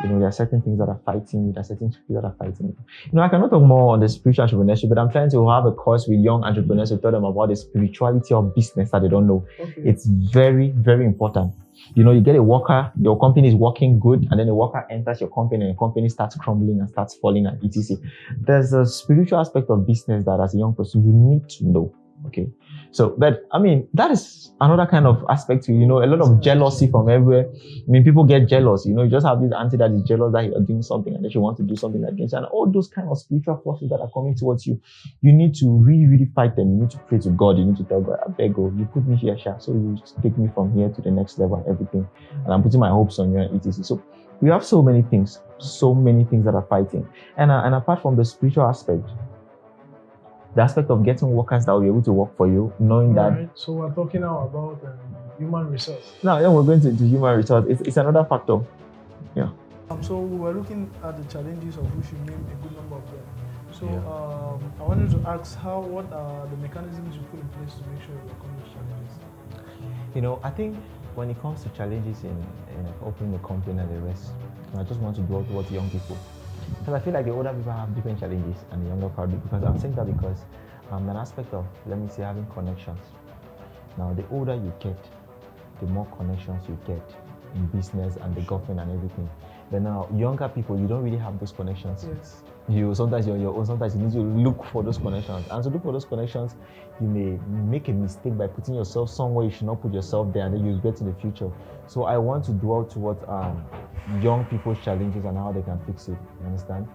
You know, there are certain things that are fighting you, there are certain people that are fighting you. You know, I cannot talk more on the spiritual entrepreneurship, but I'm trying to have a course with young entrepreneurs to tell them about the spirituality of business that they don't know. Okay. It's very, very important. You know, you get a worker, your company is working good, and then a worker enters your company and your company starts crumbling and starts falling and etc. There's a spiritual aspect of business that as a young person, you need to know. Okay. So, but I mean, that is another kind of aspect to, you know, a lot of jealousy from everywhere. I mean, people get jealous, you know, you just have this auntie that is jealous that you're doing something and then she wants to do something against you. And all those kind of spiritual forces that are coming towards you, you need to really, really fight them. You need to pray to God. You need to tell God, I beg you, you put me here, Sha, so you take me from here to the next level and everything. And I'm putting my hopes on you and etc. So we have so many things that are fighting. And apart from the spiritual aspect, the aspect of getting workers that will be able to work for you, knowing that. So we're talking now about human resource. Now, then we're going to human resource. It's another factor. Yeah. So we were looking at the challenges of which you named a good number of them. So I wanted to ask what are the mechanisms you put in place to make sure you overcome these challenges? You know, I think when it comes to challenges in opening a company and the rest, I just want to dwell towards young people. Because I feel like the older people have different challenges and the younger crowd, because I'm saying that because an aspect of, let me say, having connections. Now, the older you get, the more connections you get in business and the government and everything. But now, younger people, you don't really have those connections. Yes. Sometimes you're on your own, sometimes you need to look for those connections. And to look for those connections, you may make a mistake by putting yourself somewhere you should not put yourself there, and then you regret in the future. So I want to dwell towards young people's challenges and how they can fix it. You understand?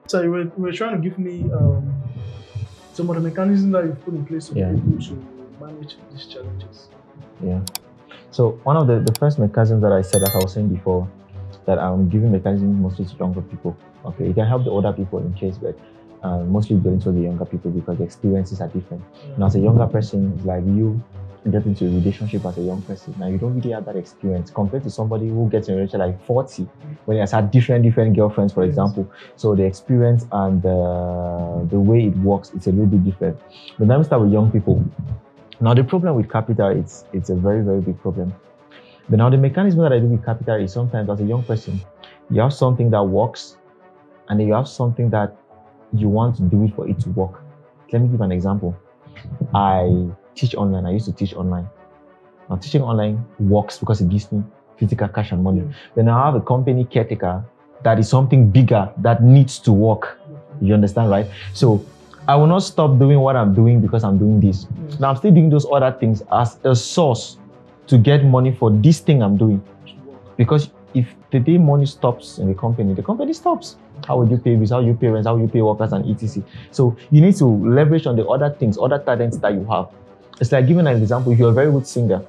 So you were trying to give me some of the mechanisms that you've put in place to be able to manage these challenges. Yeah. So one of the first mechanisms that I said, as I was saying before, that I'm giving mechanisms mostly to younger people. Okay, you can help the older people in case, but mostly going to the younger people because the experiences are different. Yeah. Now, as a younger person, it's like you get into a relationship as a young person. Now, you don't really have that experience compared to somebody who gets in a relationship like 40, when he has had different girlfriends, for example. So the experience and the way it works, it's a little bit different. But let me start with young people. Now, the problem with capital, it's a very, very big problem. But now the mechanism that I do with capital is sometimes as a young person, you have something that works, and then you have something that you want to do it for it to work. Let me give an example. I teach online. I used to teach online. Now, teaching online works because it gives me physical cash and money. But now I have a company caretaker that is something bigger that needs to work. You understand, right? So I will not stop doing what I'm doing because I'm doing this. Yes. Now I'm still doing those other things as a source to get money for this thing I'm doing. Because if the day money stops in the company stops. How will you pay bills? How will you pay rents? How will you pay workers and etc.? So you need to leverage on the other things, other talents that you have. It's like giving an example. If you're a very good singer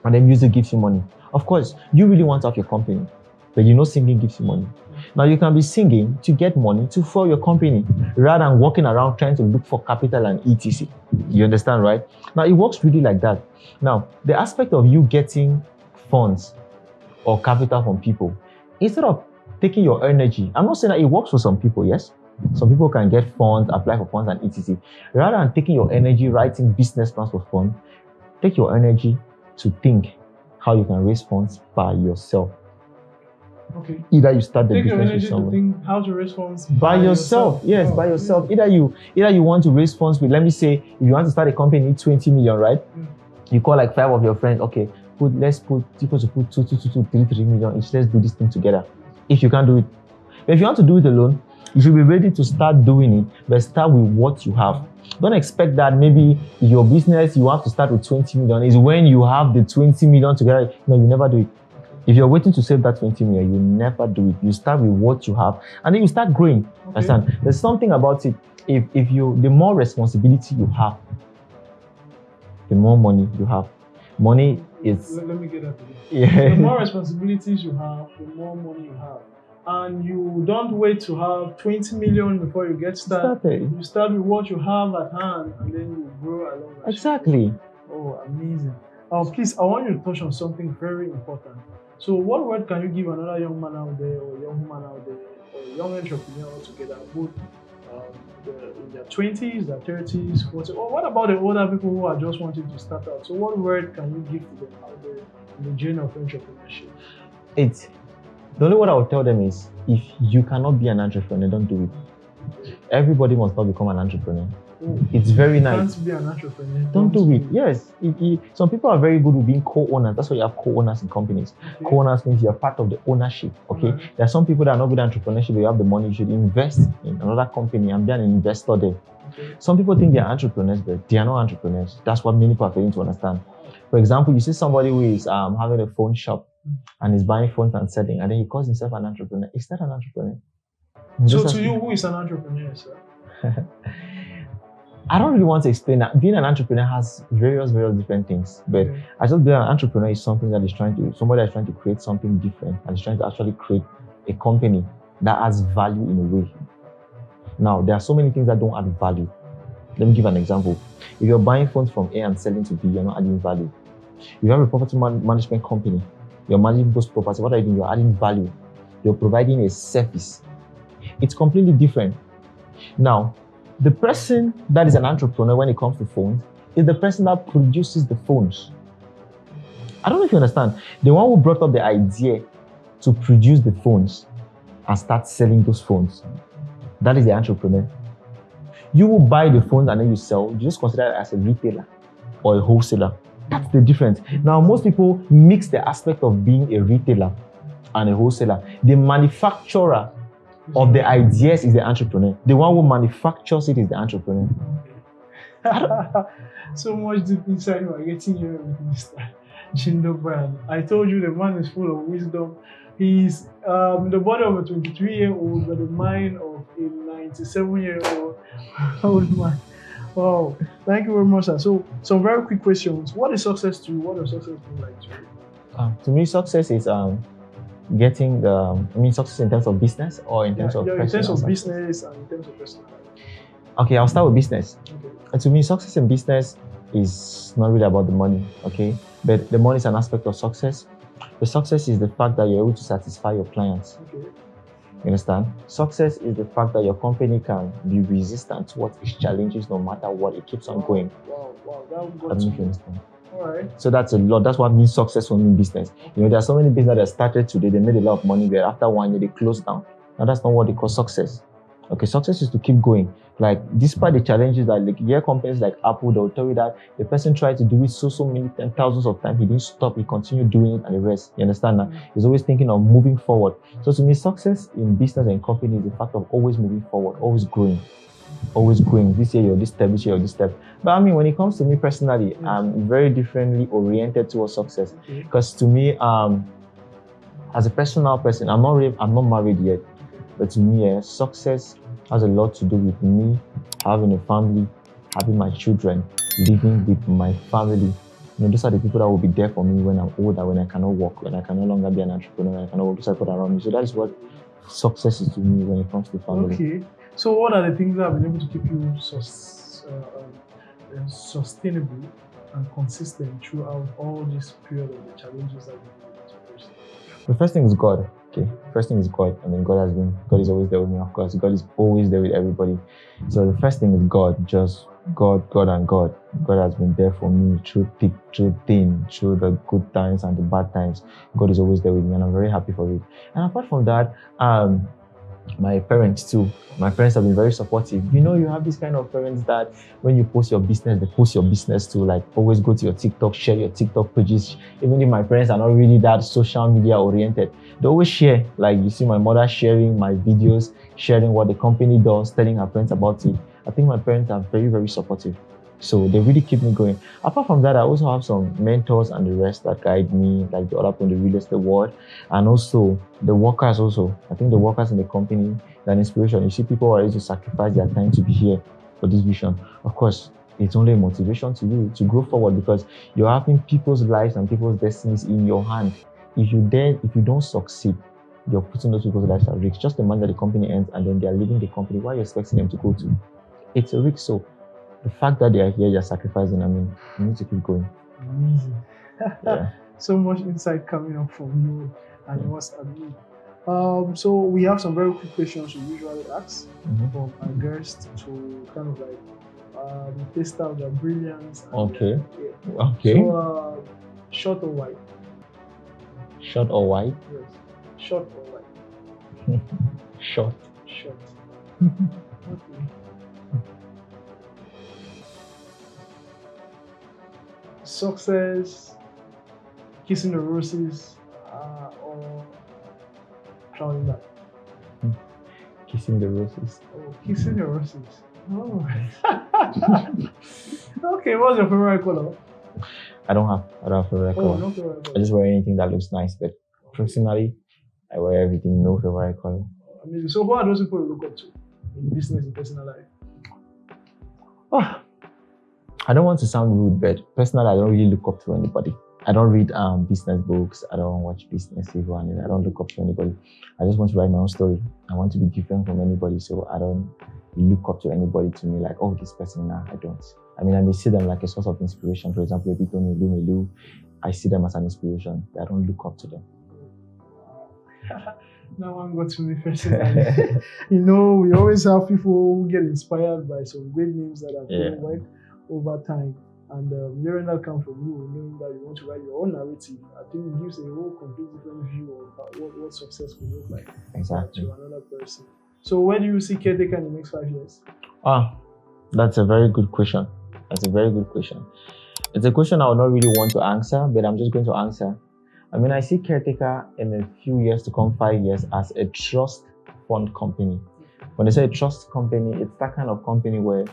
and then music gives you money, of course, you really want to have your company, but you know singing gives you money. Now you can be singing to get money to fuel your company rather than walking around trying to look for capital and etc. You understand, right? Now it works really like that. Now, the aspect of you getting funds or capital from people, instead of taking your energy, I'm not saying that it works for some people, yes? Some people can get funds, apply for funds and etc. Rather than taking your energy writing business plans for fun, take your energy to think how you can raise funds by yourself. Okay. Either you start the take business your with someone. To think how to raise funds by yourself. Yes, by yourself. Either you want to raise funds with, let me say, if you want to start a company, you need 20 million, right? You call like 5 of your friends, okay, let's put 2, 3 million each. Let's do this thing together. If you can't do it. But if you want to do it alone, You should be ready to start doing it, but start with what you have. Don't expect that maybe your business you have to start with 20 million. Is when you have the 20 million together. No, you never do it. If you're waiting to save that 20 million, you never do it. You start with what you have, and then you start growing. Okay. Understand? There's something about it. If you, the more responsibility you have, the more money you have. Money is. Let me get that again. Yeah. The more responsibilities you have, the more money you have. And you don't wait to have 20 million before you get started. You start with what you have at hand, and then you grow along. Exactly. Oh, amazing. Please, I want you to touch on something very important. So, what word can you give another young man out there, or young woman out there, or young entrepreneur altogether, both in their 20s, their 30s, 40s, or what about the older people who are just wanting to start out? So, what word can you give to them out there in the journey of entrepreneurship? The only word I would tell them is, if you cannot be an entrepreneur, don't do it. Everybody must not become an entrepreneur. It's very nice. Can't be an entrepreneur. Don't do it. Yes. Some people are very good with being co-owners. That's why you have co-owners in companies. Okay. Co-owners means you're part of the ownership. Okay. Mm-hmm. There are some people that are not good at entrepreneurship, but you have the money, you should invest in another company and be an investor there. Okay. Some people think they're entrepreneurs, but they are not entrepreneurs. That's what many people are failing to understand. For example, you see somebody who is having a phone shop and is buying phones and selling, and then he calls himself an entrepreneur. Is that an entrepreneur? So to you, who is an entrepreneur, sir? I don't really want to explain that. Being an entrepreneur has various different things. But I just believe an entrepreneur is somebody that is trying to create something different and is trying to actually create a company that adds value in a way. Now, there are so many things that don't add value. Let me give an example. If you're buying phones from A and selling to B, you're not adding value. If you have a property management company, you're managing people's property, what are you doing? You're adding value. You're providing a service. It's completely different. Now, the person that is an entrepreneur when it comes to phones is the person that produces the phones. I don't know if you understand. The one who brought up the idea to produce the phones and start selling those phones, that is the entrepreneur. You will buy the phones and then you sell. You just consider it as a retailer or a wholesaler. That's the difference. Now, most people mix the aspect of being a retailer and a wholesaler. The manufacturer of the ideas is the entrepreneur. The one who manufactures it is the entrepreneur. So much deep inside you are getting here with Mr. Jindo Brand. I told you the man is full of wisdom. He's the body of a 23-year-old, but the mind of a 97-year-old old man. Wow. Thank you very much, sir. So, some very quick questions. What is success to you? What does success look like to you? To me, success is getting success in terms of business or in terms of personal? In terms of business and in terms of personal life. Okay, I'll start with business. Okay. And to me, success in business is not really about the money, okay? But the money is an aspect of success. The success is the fact that you're able to satisfy your clients. Okay. You understand? Success is the fact that your company can be resistant to what its challenges, no matter what. It keeps on going. Wow. I don't know if you understand. All right. So that's a lot. That's what means success for me in business. You know, there are so many businesses that started today, they made a lot of money, but after 1 year, they closed down. Now, that's not what they call success. Okay, success is to keep going. Like, despite the challenges that companies like Apple, they'll tell you that the person tried to do it so many thousands of times, he didn't stop, he continued doing it and the rest. You understand that? He's always thinking of moving forward. So to me, success in business and company is the fact of always moving forward, always growing. Always growing. This year you're this step, this year you're this step. But I mean, when it comes to me personally, I'm very differently oriented towards success. Because to me, as a personal person, I'm not married yet. But to me, success has a lot to do with me having a family, having my children, living with my family. You know, those are the people that will be there for me when I'm older, when I cannot walk, when I can no longer be an entrepreneur, when I cannot walk. Those are people around me. So that is what success is to me when it comes to family. Okay. So what are the things that have been able to keep you sustainable and consistent throughout all this period of the challenges that you've been able to face? The first thing is God. Okay, first thing is God. I mean, God is always there with me, of course. God is always there with everybody. So the first thing is God, just God and God. God has been there for me through thick, through thin, through the good times and the bad times. God is always there with me, and I'm very happy for it. And apart from that, My parents too. My parents have been very supportive. You have this kind of parents that when you post your business, they post your business too. Like always go to your TikTok, share your TikTok pages. Even if my parents are not really that social media oriented, they always share. Like you see my mother sharing my videos, sharing what the company does, telling her friends about it. I think my parents are very, very supportive. So they really keep me going. Apart from that, I also have some mentors and the rest that guide me, like the other people in the real estate world, and also the workers also. I think the workers in the company, they're an inspiration. You see people who are ready to sacrifice their time to be here for this vision. Of course, it's only a motivation to you to grow forward because you're having people's lives and people's destinies in your hand. If you don't succeed, you're putting those people's lives at risk. Just imagine that the company ends and then they're leaving the company. Why are you expecting them to go to? It's a risk. So the fact that they are here, you're sacrificing, you need to keep going. Amazing. Yeah. So much insight coming up from you and yours and me. So we have some very quick questions we usually ask from our guests to kind of like test out their brilliance. And, Okay. Yeah. Okay. So short or wide? Short or wide? Yes. Short or wide? Short. Short. Okay. Success, kissing the roses, or plowing back? Kissing the roses. Oh, kissing the roses. Oh. Okay, what's your favorite color? I don't have a favorite color. No favorite color. I just wear anything that looks nice, but personally, I wear everything, no favorite color. Amazing. So who are those people you look up to in business and personal life? I don't want to sound rude, but personally, I don't really look up to anybody. I don't read business books. I don't watch business people, and I don't look up to anybody. I just want to write my own story. I want to be different from anybody, so I don't look up to anybody to me like, oh, this person. Nah, I don't. I may see them like a source of inspiration. For example, Melu, I see them as an inspiration, but I don't look up to them. Now one got to me personally. We always have people who get inspired by some great names that have been worked over time. And hearing that come from you, knowing that you want to write your own narrative, I think it gives a whole complete different view of what success will look like exactly to another person. So where do you see Caretaker in the next 5 years? That's a very good question. It's a question I would not really want to answer, but I'm just going to answer. I see Caretaker in a few years to come, 5 years, as a trust fund company. When I say a trust company, it's that kind of company where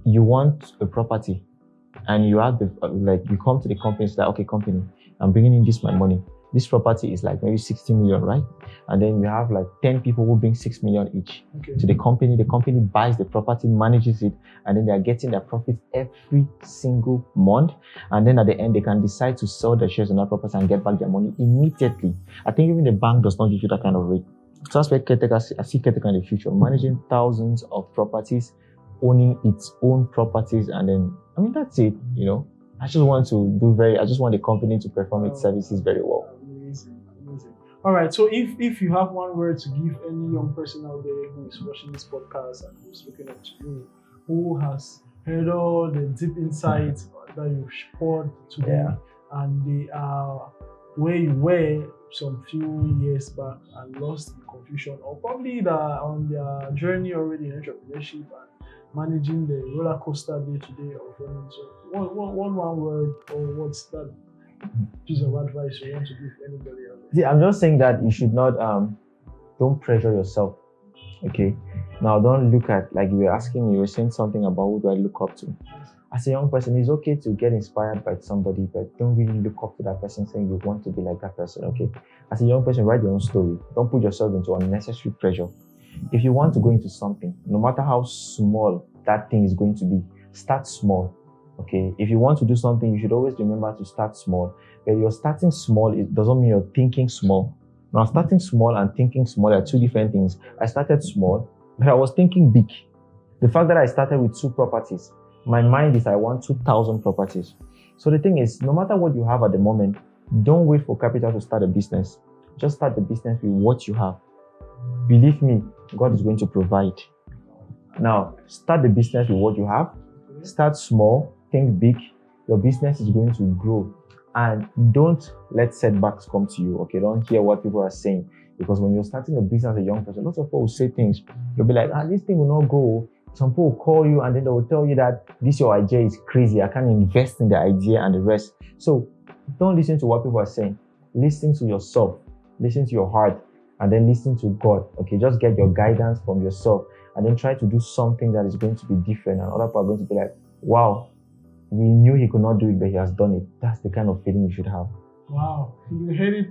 you want a property and you have you come to the company and say, okay, company, I'm bringing in my money. This property is like maybe 60 million, right? And then you have like 10 people who bring 6 million each to the company. The company buys the property, manages it, and then they are getting their profits every single month. And then at the end, they can decide to sell their shares in that property and get back their money immediately. I think even the bank does not give you that kind of rate. So that's where I see Caretaker in the future, managing thousands of properties, owning its own properties, and then, that's it, I just want the company to perform its services very well. Amazing. All right, so if you have one word to give any young person out there who is watching this podcast and who's looking up to you, who has heard all the deep insights that you've poured today, and they are where you were some few years back and lost in confusion, or probably that on their journey already in entrepreneurship and managing the roller coaster day to day of running. So one word, or what's that piece of advice you want to give anybody else? See, I'm just saying that you should not don't pressure yourself. Okay. Now don't look at, like you were saying something about who do I look up to. As a young person, it's okay to get inspired by somebody, but don't really look up to that person saying you want to be like that person. Okay. As a young person, write your own story. Don't put yourself into unnecessary pressure. If you want to go into something, no matter how small that thing is going to be, start small. Okay. If you want to do something, you should always remember to start small. But you're starting small, it doesn't mean you're thinking small. Now, starting small and thinking small are two different things. I started small, but I was thinking big. The fact that I started with 2 properties, my mind is I want 2,000 properties. So the thing is, no matter what you have at the moment, don't wait for capital to start a business. Just start the business with what you have. Believe me, God is going to provide. Now, start the business with what you have. Start small, think big. Your business is going to grow. And don't let setbacks come to you, okay? Don't hear what people are saying. Because when you're starting a business as a young person, lots of people will say things. You'll be like, this thing will not go. Some people will call you and then they will tell you that this your idea is crazy. I can't invest in the idea and the rest. So don't listen to what people are saying. Listen to yourself. Listen to your heart. And then listen to God. Okay, just get your guidance from yourself. And then try to do something that is going to be different. And other people are going to be like, wow, we knew he could not do it, but he has done it. That's the kind of feeling you should have. Wow, you heard it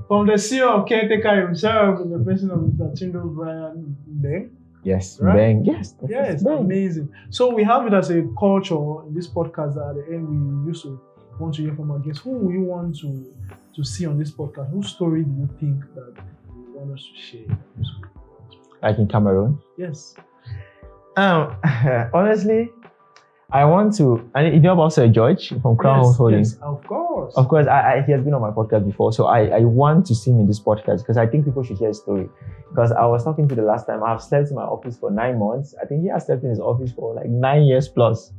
from the CEO of Caretaker himself, in the person of Mr. Chindo Brian Beng. Yes, right? Beng. Yes, Beng. Amazing. So we have it as a culture in this podcast that at the end we used to want to hear from our guests. Who will you want to see on this podcast? Whose story do you think that you want us to share? Like in Cameroon? Yes. Honestly, I want to, and you know about Sir George from Crown House Holdings? Yes, of course. Of course, he has been on my podcast before, so I want to see him in this podcast because I think people should hear his story. Because I was talking to the last time, I've slept in my office for 9 months. I think he has slept in his office for like 9 years plus.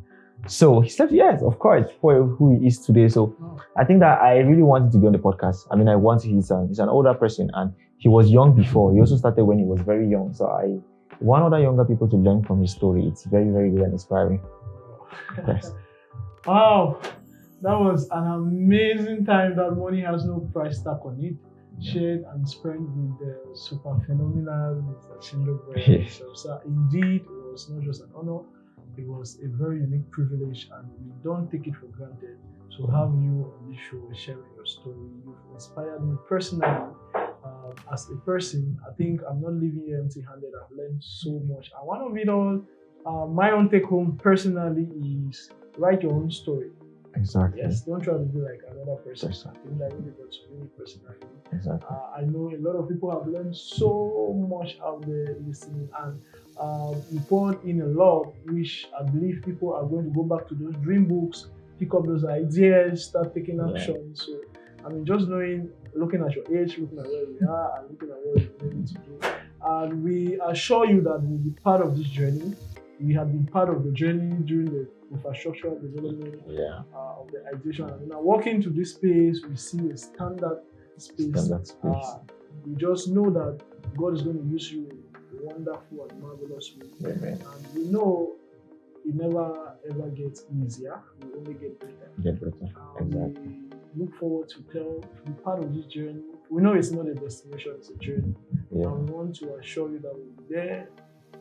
So he slept, yes, of course, for who he is today. So I think that I really wanted to be on the podcast. I mean, he's an older person and he was young before. He also started when he was very young. So I want other younger people to learn from his story. It's very, very good and inspiring. Yes. Wow, that was an amazing time. That money has no price tag on it. Shared and spent with the super phenomenal Mr. Chindo Brian. Yes. So indeed, it was not just an honor, it was a very unique privilege, and we don't take it for granted to have you on this show sharing your story. You've inspired me personally. As a person, I think I'm not leaving here empty-handed. I've learned so much. And one of it all, my own take home personally is write your own story. Exactly. Yes, don't try to be like another person. Exactly. I think that really got to me personally. Exactly. I know a lot of people have learned so much out there listening, and you poured in a lot, which I believe people are going to go back to those dream books, pick up those ideas, start taking action. Yeah. So, I mean, just knowing, looking at your age, looking at where we are, and looking at what we're able to do, and we assure you that we'll be part of this journey. We have been part of the journey during the infrastructural development of the ideation. And now walking to this space, we see a standard space. We just know that God is going to use you in a wonderful and marvelous way. Amen. And we know it never ever gets easier. We only get better. Exactly. We look forward to be part of this journey. We know it's not a destination, it's a journey. Yeah. And we want to assure you that we'll be there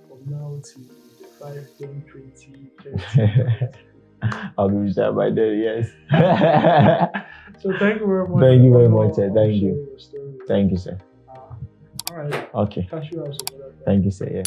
from now till 5, 10, 20, 30. I'll be that by then, yes. So thank you very much. Thank you very much, sir. Thank you. Thank you, sir. All right. Okay. Catch you out. Thank you, sir. Yeah.